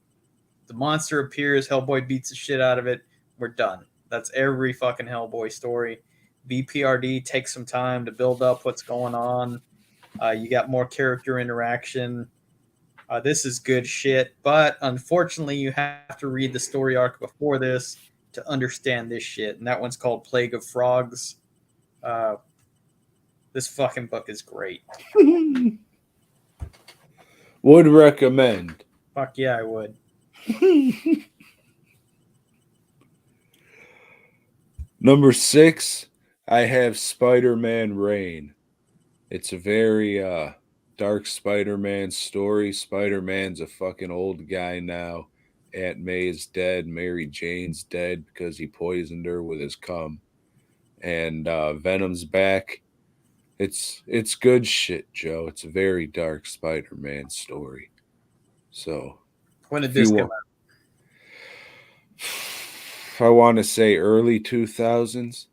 the monster appears, Hellboy beats the shit out of it. We're done. That's every fucking Hellboy story. BPRD takes some time to build up what's going on. You got more character interaction. This is good shit, but unfortunately, you have to read the story arc before this to understand this shit, and that one's called Plague of Frogs. This fucking book is great. Would recommend. Fuck yeah, I would. Number 6, I have Spider-Man Reign. It's a very dark Spider-Man story. Spider-Man's a fucking old guy now. Aunt May's dead. Mary Jane's dead because he poisoned her with his cum. And Venom's back. It's good shit, Joe. It's a very dark Spider-Man story. So When did this come out? I want to say early 2000s.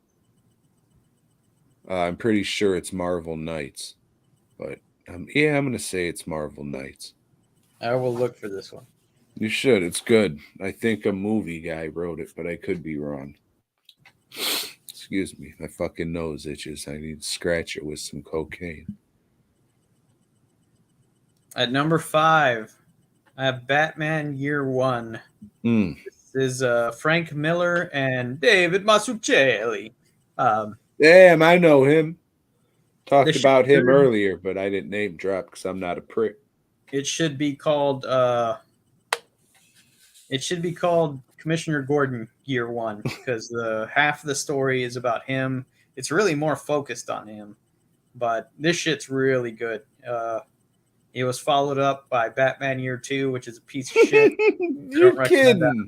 I'm pretty sure it's Marvel Knights. But yeah, I'm going to say it's Marvel Knights. I will look for this one. You should. It's good. I think a movie guy wrote it, but I could be wrong. Excuse me. My fucking nose itches. I need to scratch it with some cocaine. At number 5, I have Batman Year One. This is Frank Miller and David Mazzucchelli. Damn, I know him. Talked about him earlier, but I didn't name drop because I'm not a prick. It should be called Commissioner Gordon Year One because the half of the story is about him. It's really more focused on him, but this shit's really good. It was followed up by Batman Year Two, which is a piece of shit. You're kidding.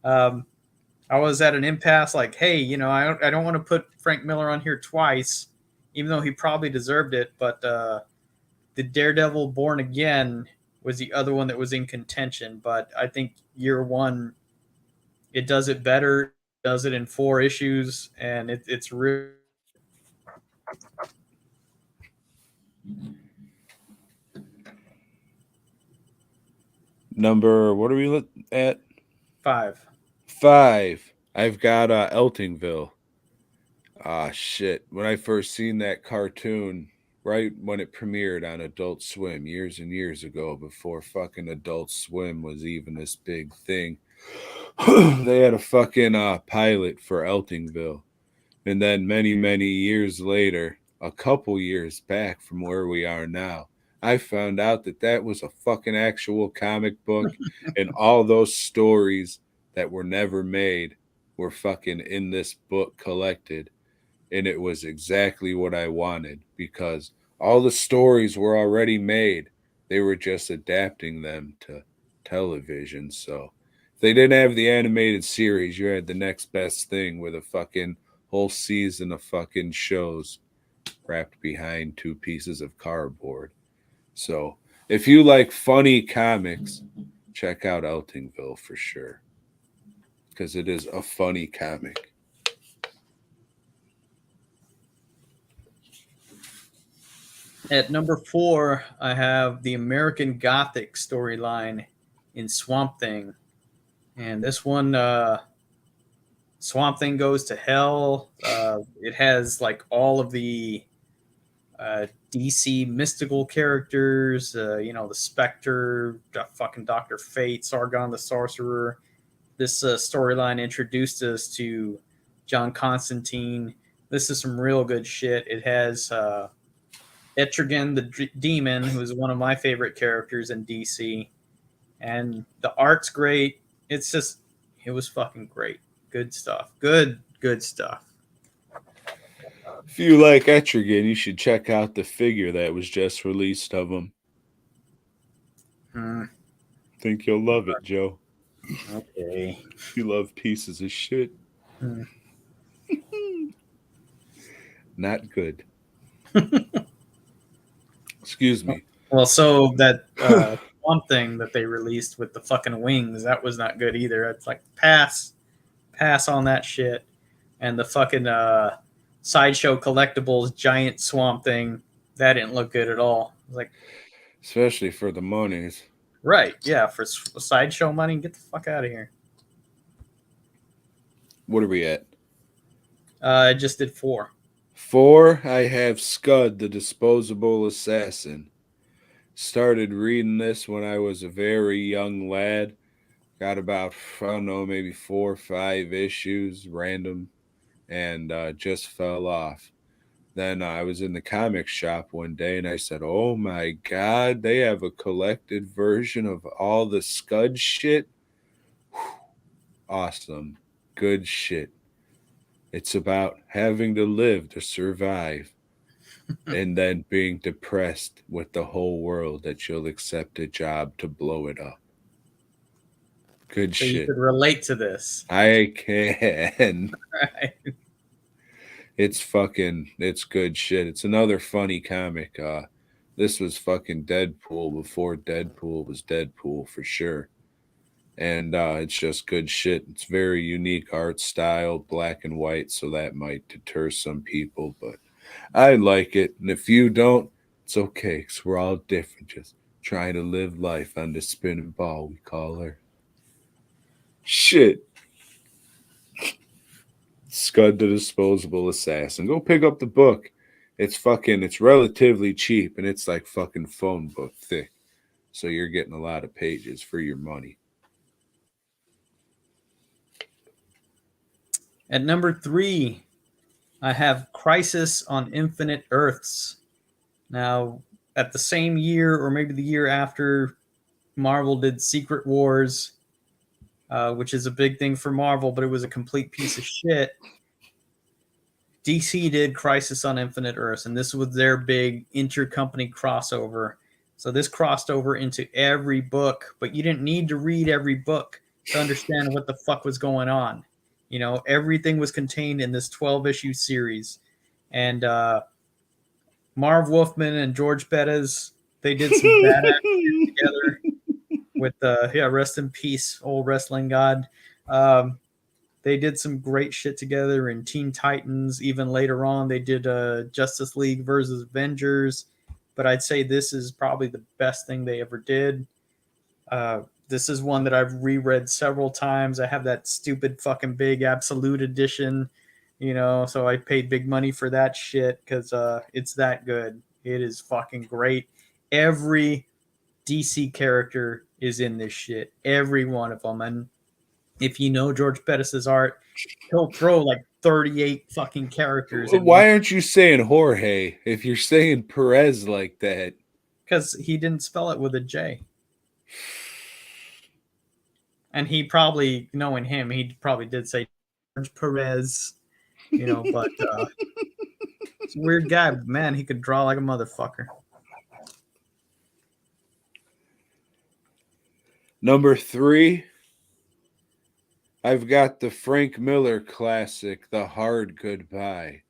I was at an impasse like, hey, I don't want to put Frank Miller on here twice, even though he probably deserved it. But the Daredevil Born Again was the other one that was in contention. But I think Year One, it does it better, does it in 4 issues, and it's really... Number, what are we at? 5. I've got Eltingville. Shit. When I first seen that cartoon, right when it premiered on Adult Swim years and years ago, before fucking Adult Swim was even this big thing, they had a fucking pilot for Eltingville. And then many, many years later, a couple years back from where we are now, I found out that was a fucking actual comic book, and all those stories that were never made were fucking in this book collected. And it was exactly what I wanted because all the stories were already made. They were just adapting them to television. So if they didn't have the animated series, you had the next best thing with a fucking whole season of fucking shows wrapped behind 2 pieces of cardboard. So if you like funny comics, check out Eltingville for sure. Because it is a funny comic. At number 4, I have the American Gothic storyline in Swamp Thing. And this one, Swamp Thing goes to hell. It has like all of the DC mystical characters. The Spectre, fucking Doctor Fate, Sargon the Sorcerer. This storyline introduced us to John Constantine. This is some real good shit. It has Etrigan the Demon, who is one of my favorite characters in DC, and the art's great. It was fucking great. Good stuff. Good stuff. If you like Etrigan, you should check out the figure that was just released of him. Think you'll love it, Joe. Okay. You love pieces of shit. Not good. Excuse me. Well, so that one thing that they released with the fucking wings, that was not good either. It's like pass on that shit. And the fucking Sideshow Collectibles giant Swamp Thing, that didn't look good at all. Like, especially for the monies. Right, yeah, for Sideshow money, get the fuck out of here. What are we at? I just did 4. 4, I have Scud, the Disposable Assassin. Started reading this when I was a very young lad. Got about, I don't know, maybe 4 or 5 issues, random, and just fell off. Then I was in the comic shop one day and I said, oh my God, they have a collected version of all the Scud shit. Whew. Awesome. Good shit. It's about having to live to survive and then being depressed with the whole world that you'll accept a job to blow it up. Good so shit. You could relate to this. I can. Right. It's good shit. It's another funny comic. This was fucking Deadpool before Deadpool was Deadpool for sure. And it's just good shit. It's very unique art style, black and white, so that might deter some people, but I like it. And if you don't, it's okay, because we're all different, just trying to live life on the spinning ball we call her. Shit. Scud the Disposable Assassin. Go pick up the book. It's relatively cheap, and it's like fucking phone book thick. So you're getting a lot of pages for your money. At number 3, I have Crisis on Infinite Earths. Now, at the same year, or maybe the year after, Marvel did Secret Wars, which is a big thing for Marvel, but it was a complete piece of shit. DC did Crisis on Infinite Earths, and this was their big intercompany crossover. So this crossed over into every book, but you didn't need to read every book to understand what the fuck was going on. Everything was contained in this 12-issue series. And Marv Wolfman and George Bettis, they did some badass shit together with, rest in peace, old wrestling god. They did some great shit together in Teen Titans. Even later on, they did Justice League versus Avengers. But I'd say this is probably the best thing they ever did. This is one that I've reread several times. I have that stupid fucking big Absolute edition, so I paid big money for that shit because it's that good. It is fucking great. Every DC character is in this shit. Every one of them. And if you know George Pettis' art, he'll throw like 38 fucking characters. Why aren't you saying Jorge if you're saying Perez like that? Because he didn't spell it with a J. And he probably, knowing him, he probably did say George Perez, but it's a weird guy. But man, he could draw like a motherfucker. Number 3, I've got the Frank Miller classic, The Hard Goodbye,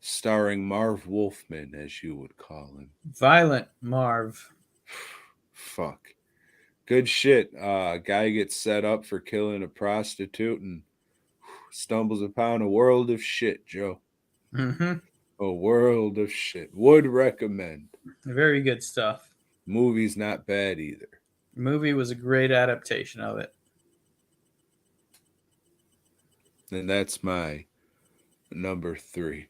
starring Marv Wolfman, as you would call him. Violent Marv. Fuck. Good shit. Guy gets set up for killing a prostitute and stumbles upon a world of shit, Joe. Mm-hmm. A world of shit. Would recommend. Very good stuff. Movie's not bad either. The movie was a great adaptation of it. And that's my number 3.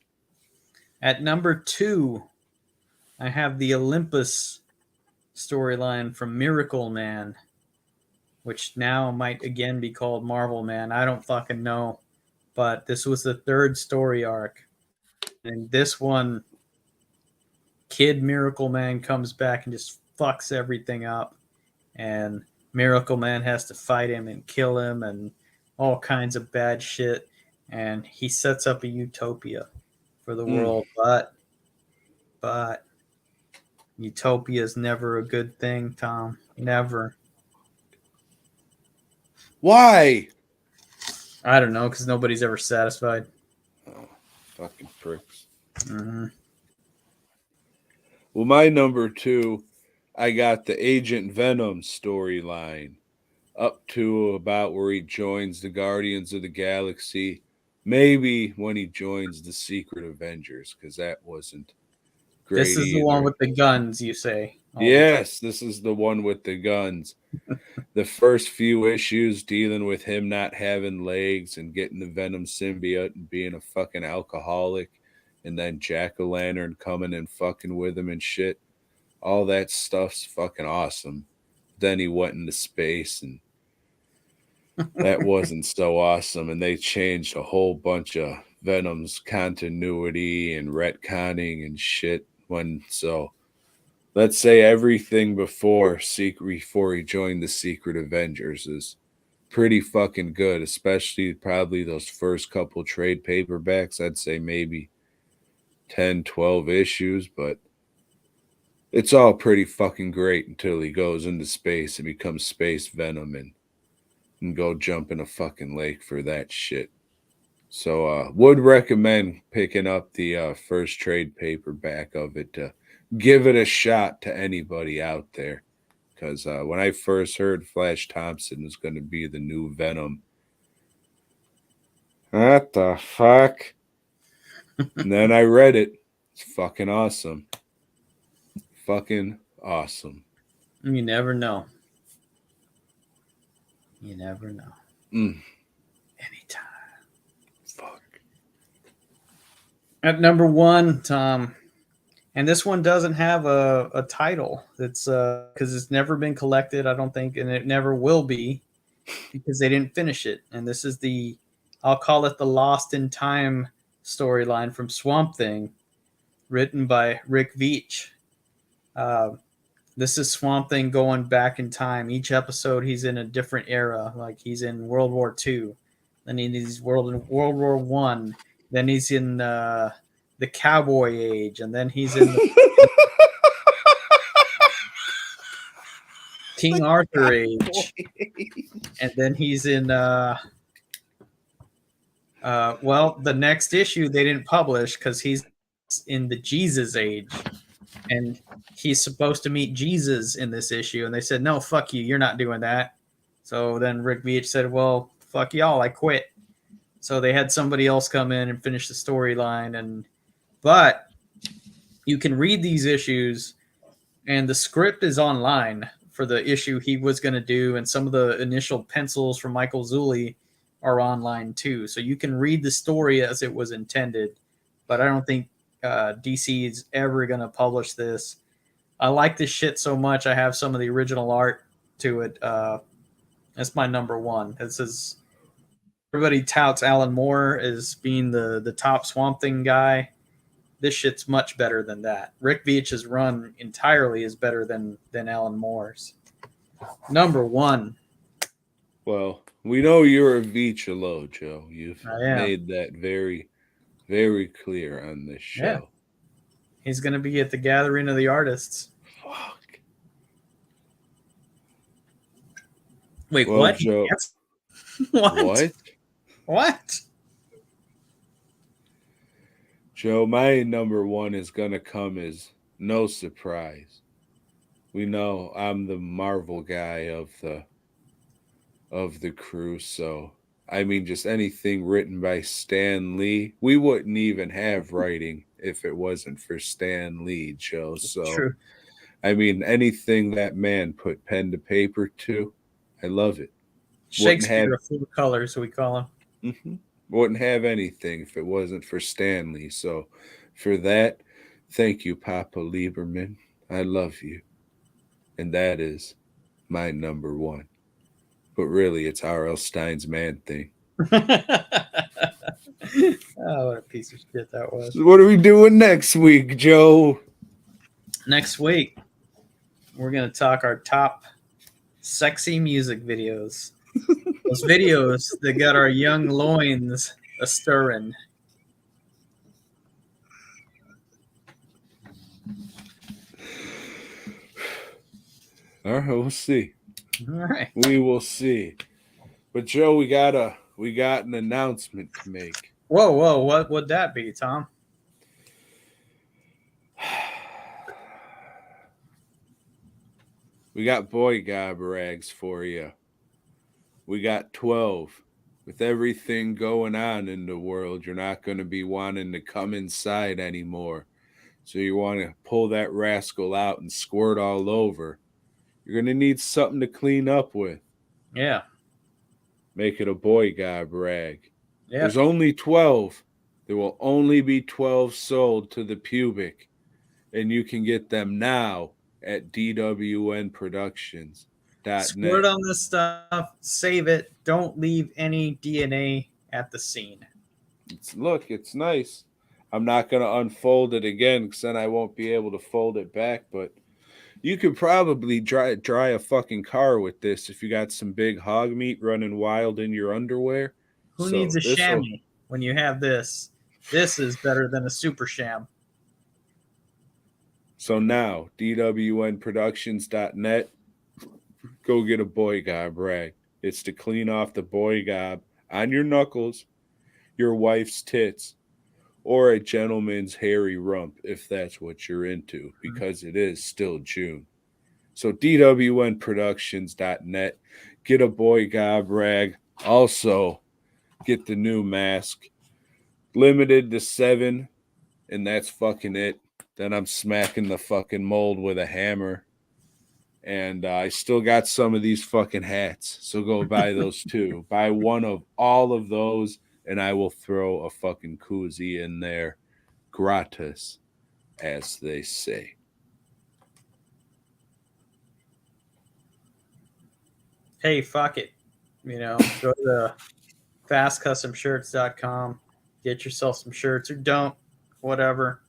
At number 2, I have the Olympus storyline from Miracle Man, which now might again be called Marvel Man. I don't fucking know. But this was the third story arc. And this one, Kid Miracle Man comes back and just fucks everything up. And Miracle Man has to fight him and kill him and all kinds of bad shit. And he sets up a utopia for the world. But utopia is never a good thing, Tom. Never. Why? I don't know, because nobody's ever satisfied. Oh, fucking pricks. Mm-hmm. Well, my number 2, I got the Agent Venom storyline up to about where he joins the Guardians of the Galaxy. Maybe when he joins the Secret Avengers, because that wasn't great This is either. the one with the guns, you say. Yes, this is the one with the guns. The first few issues dealing with him not having legs and getting the Venom symbiote and being a fucking alcoholic, and then Jack-o'-lantern coming and fucking with him and shit. All that stuff's fucking awesome. Then he went into space, and that wasn't so awesome. And they changed a whole bunch of Venom's continuity and retconning and shit. Let's say everything before he joined the Secret Avengers is pretty fucking good, especially probably those first couple trade paperbacks. I'd say maybe 10, 12 issues, but it's all pretty fucking great until he goes into space and becomes Space Venom and go jump in a fucking lake for that shit. So would recommend picking up the first trade paperback of it to give it a shot to anybody out there. Because when I first heard Flash Thompson was going to be the new Venom, what the fuck? And then I read it. It's fucking awesome. Fucking awesome. You never know. You never know. Anytime. Fuck. At number 1, Tom, and this one doesn't have a title. It's because it's never been collected, I don't think, and it never will be because they didn't finish it. And this is I'll call it the Lost in Time storyline from Swamp Thing, written by Rick Veitch. This is Swamp Thing going back in time. Each episode, he's in a different era. Like he's in World War II, then he's World War One, then he's in the Cowboy Age, and then he's in the King Arthur Age, and then he's in the next issue they didn't publish because he's in the Jesus Age. And he's supposed to meet Jesus in this issue. And they said, no, fuck you. You're not doing that. So then Rick Veitch said, well, fuck y'all. I quit. So they had somebody else come in and finish the storyline. But you can read these issues, and the script is online for the issue he was going to do. And some of the initial pencils from Michael Zulli are online too. So you can read the story as it was intended. But I don't think DC is ever going to publish this. I like this shit so much. I have some of the original art to it. That's my number 1. This is everybody touts Alan Moore as being the top Swamp Thing guy. This shit's much better than that. Rick Veitch's run entirely is better than Alan Moore's. Number 1. Well, we know you're a Veitch-a-lo, Joe. You've I am. made that very, very clear on this show. Yeah. He's going to be at the Gathering of the Artists. Fuck. Wait, Well, what? Joe, What? What? Joe, my number 1 is going to come as no surprise. We know I'm the Marvel guy of the crew, so I mean, just anything written by Stan Lee. We wouldn't even have writing if it wasn't for Stan Lee, Joe. So, True. I mean, anything that man put pen to paper to, I love it. Shakespeare of full colors, we call him. Wouldn't have anything if it wasn't for Stanley. So for that, thank you, Papa Lieberman. I love you. And that is my number one. But really, it's R.L. Stein's Man Thing. Oh, what a piece of shit that was. So what are we doing next week, Joe? Next week, we're going to talk our top sexy music videos. Those videos that got our young loins a stirring. All right, we'll see. All right. We will see. But Joe, we got an announcement to make. Whoa, what would that be, Tom? We got boy gob rags for you. We got 12. With everything going on in the world, you're not going to be wanting to come inside anymore. So you want to pull that rascal out and squirt all over. You're going to need something to clean up with. Yeah. Make it a boy gob rag. Yeah. There's only 12. There will only be 12 sold to the pubic. And you can get them now at dwnproductions.net. Squirt on this stuff, save it, don't leave any DNA at the scene. It's nice. I'm not going to unfold it again because then I won't be able to fold it back, but you could probably dry a fucking car with this if you got some big hog meat running wild in your underwear. Who needs a chamois when you have this? This is better than a super sham. So now, dwnproductions.net, go get a boy gob rag. It's to clean off the boy gob on your knuckles, your wife's tits, or a gentleman's hairy rump if that's what you're into, because it is still June. So dwnproductions.net, get a boy gob rag. Also, get the new mask. Limited to 7, and that's fucking it. Then I'm smacking the fucking mold with a hammer. And I still got some of these fucking hats. So go buy those too. Buy one of all of those, and I will throw a fucking koozie in there. Gratis, as they say. Hey, fuck it. Go to fastcustomshirts.com. Get yourself some shirts or don't. Whatever.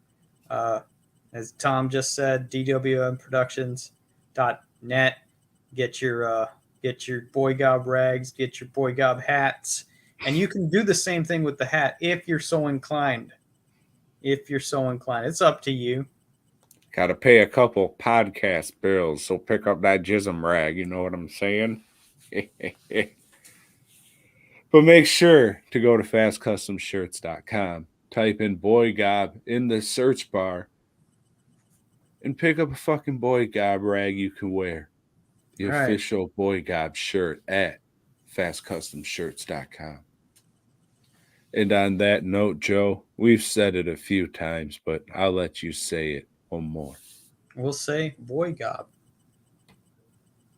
As Tom just said, dwnproductions.net. Get your boy gob rags, get your boy gob hats, and you can do the same thing with the hat if you're so inclined. It's up to you. Got to pay a couple podcast bills, so pick up that jism rag. You know what I'm saying? But make sure to go to fastcustomshirts.com. Type in boy gob in the search bar and pick up a fucking boy gob rag you can wear. The official boy gob shirt at fastcustomshirts.com. And on that note, Joe, we've said it a few times, but I'll let you say it one more. We'll say boy gob.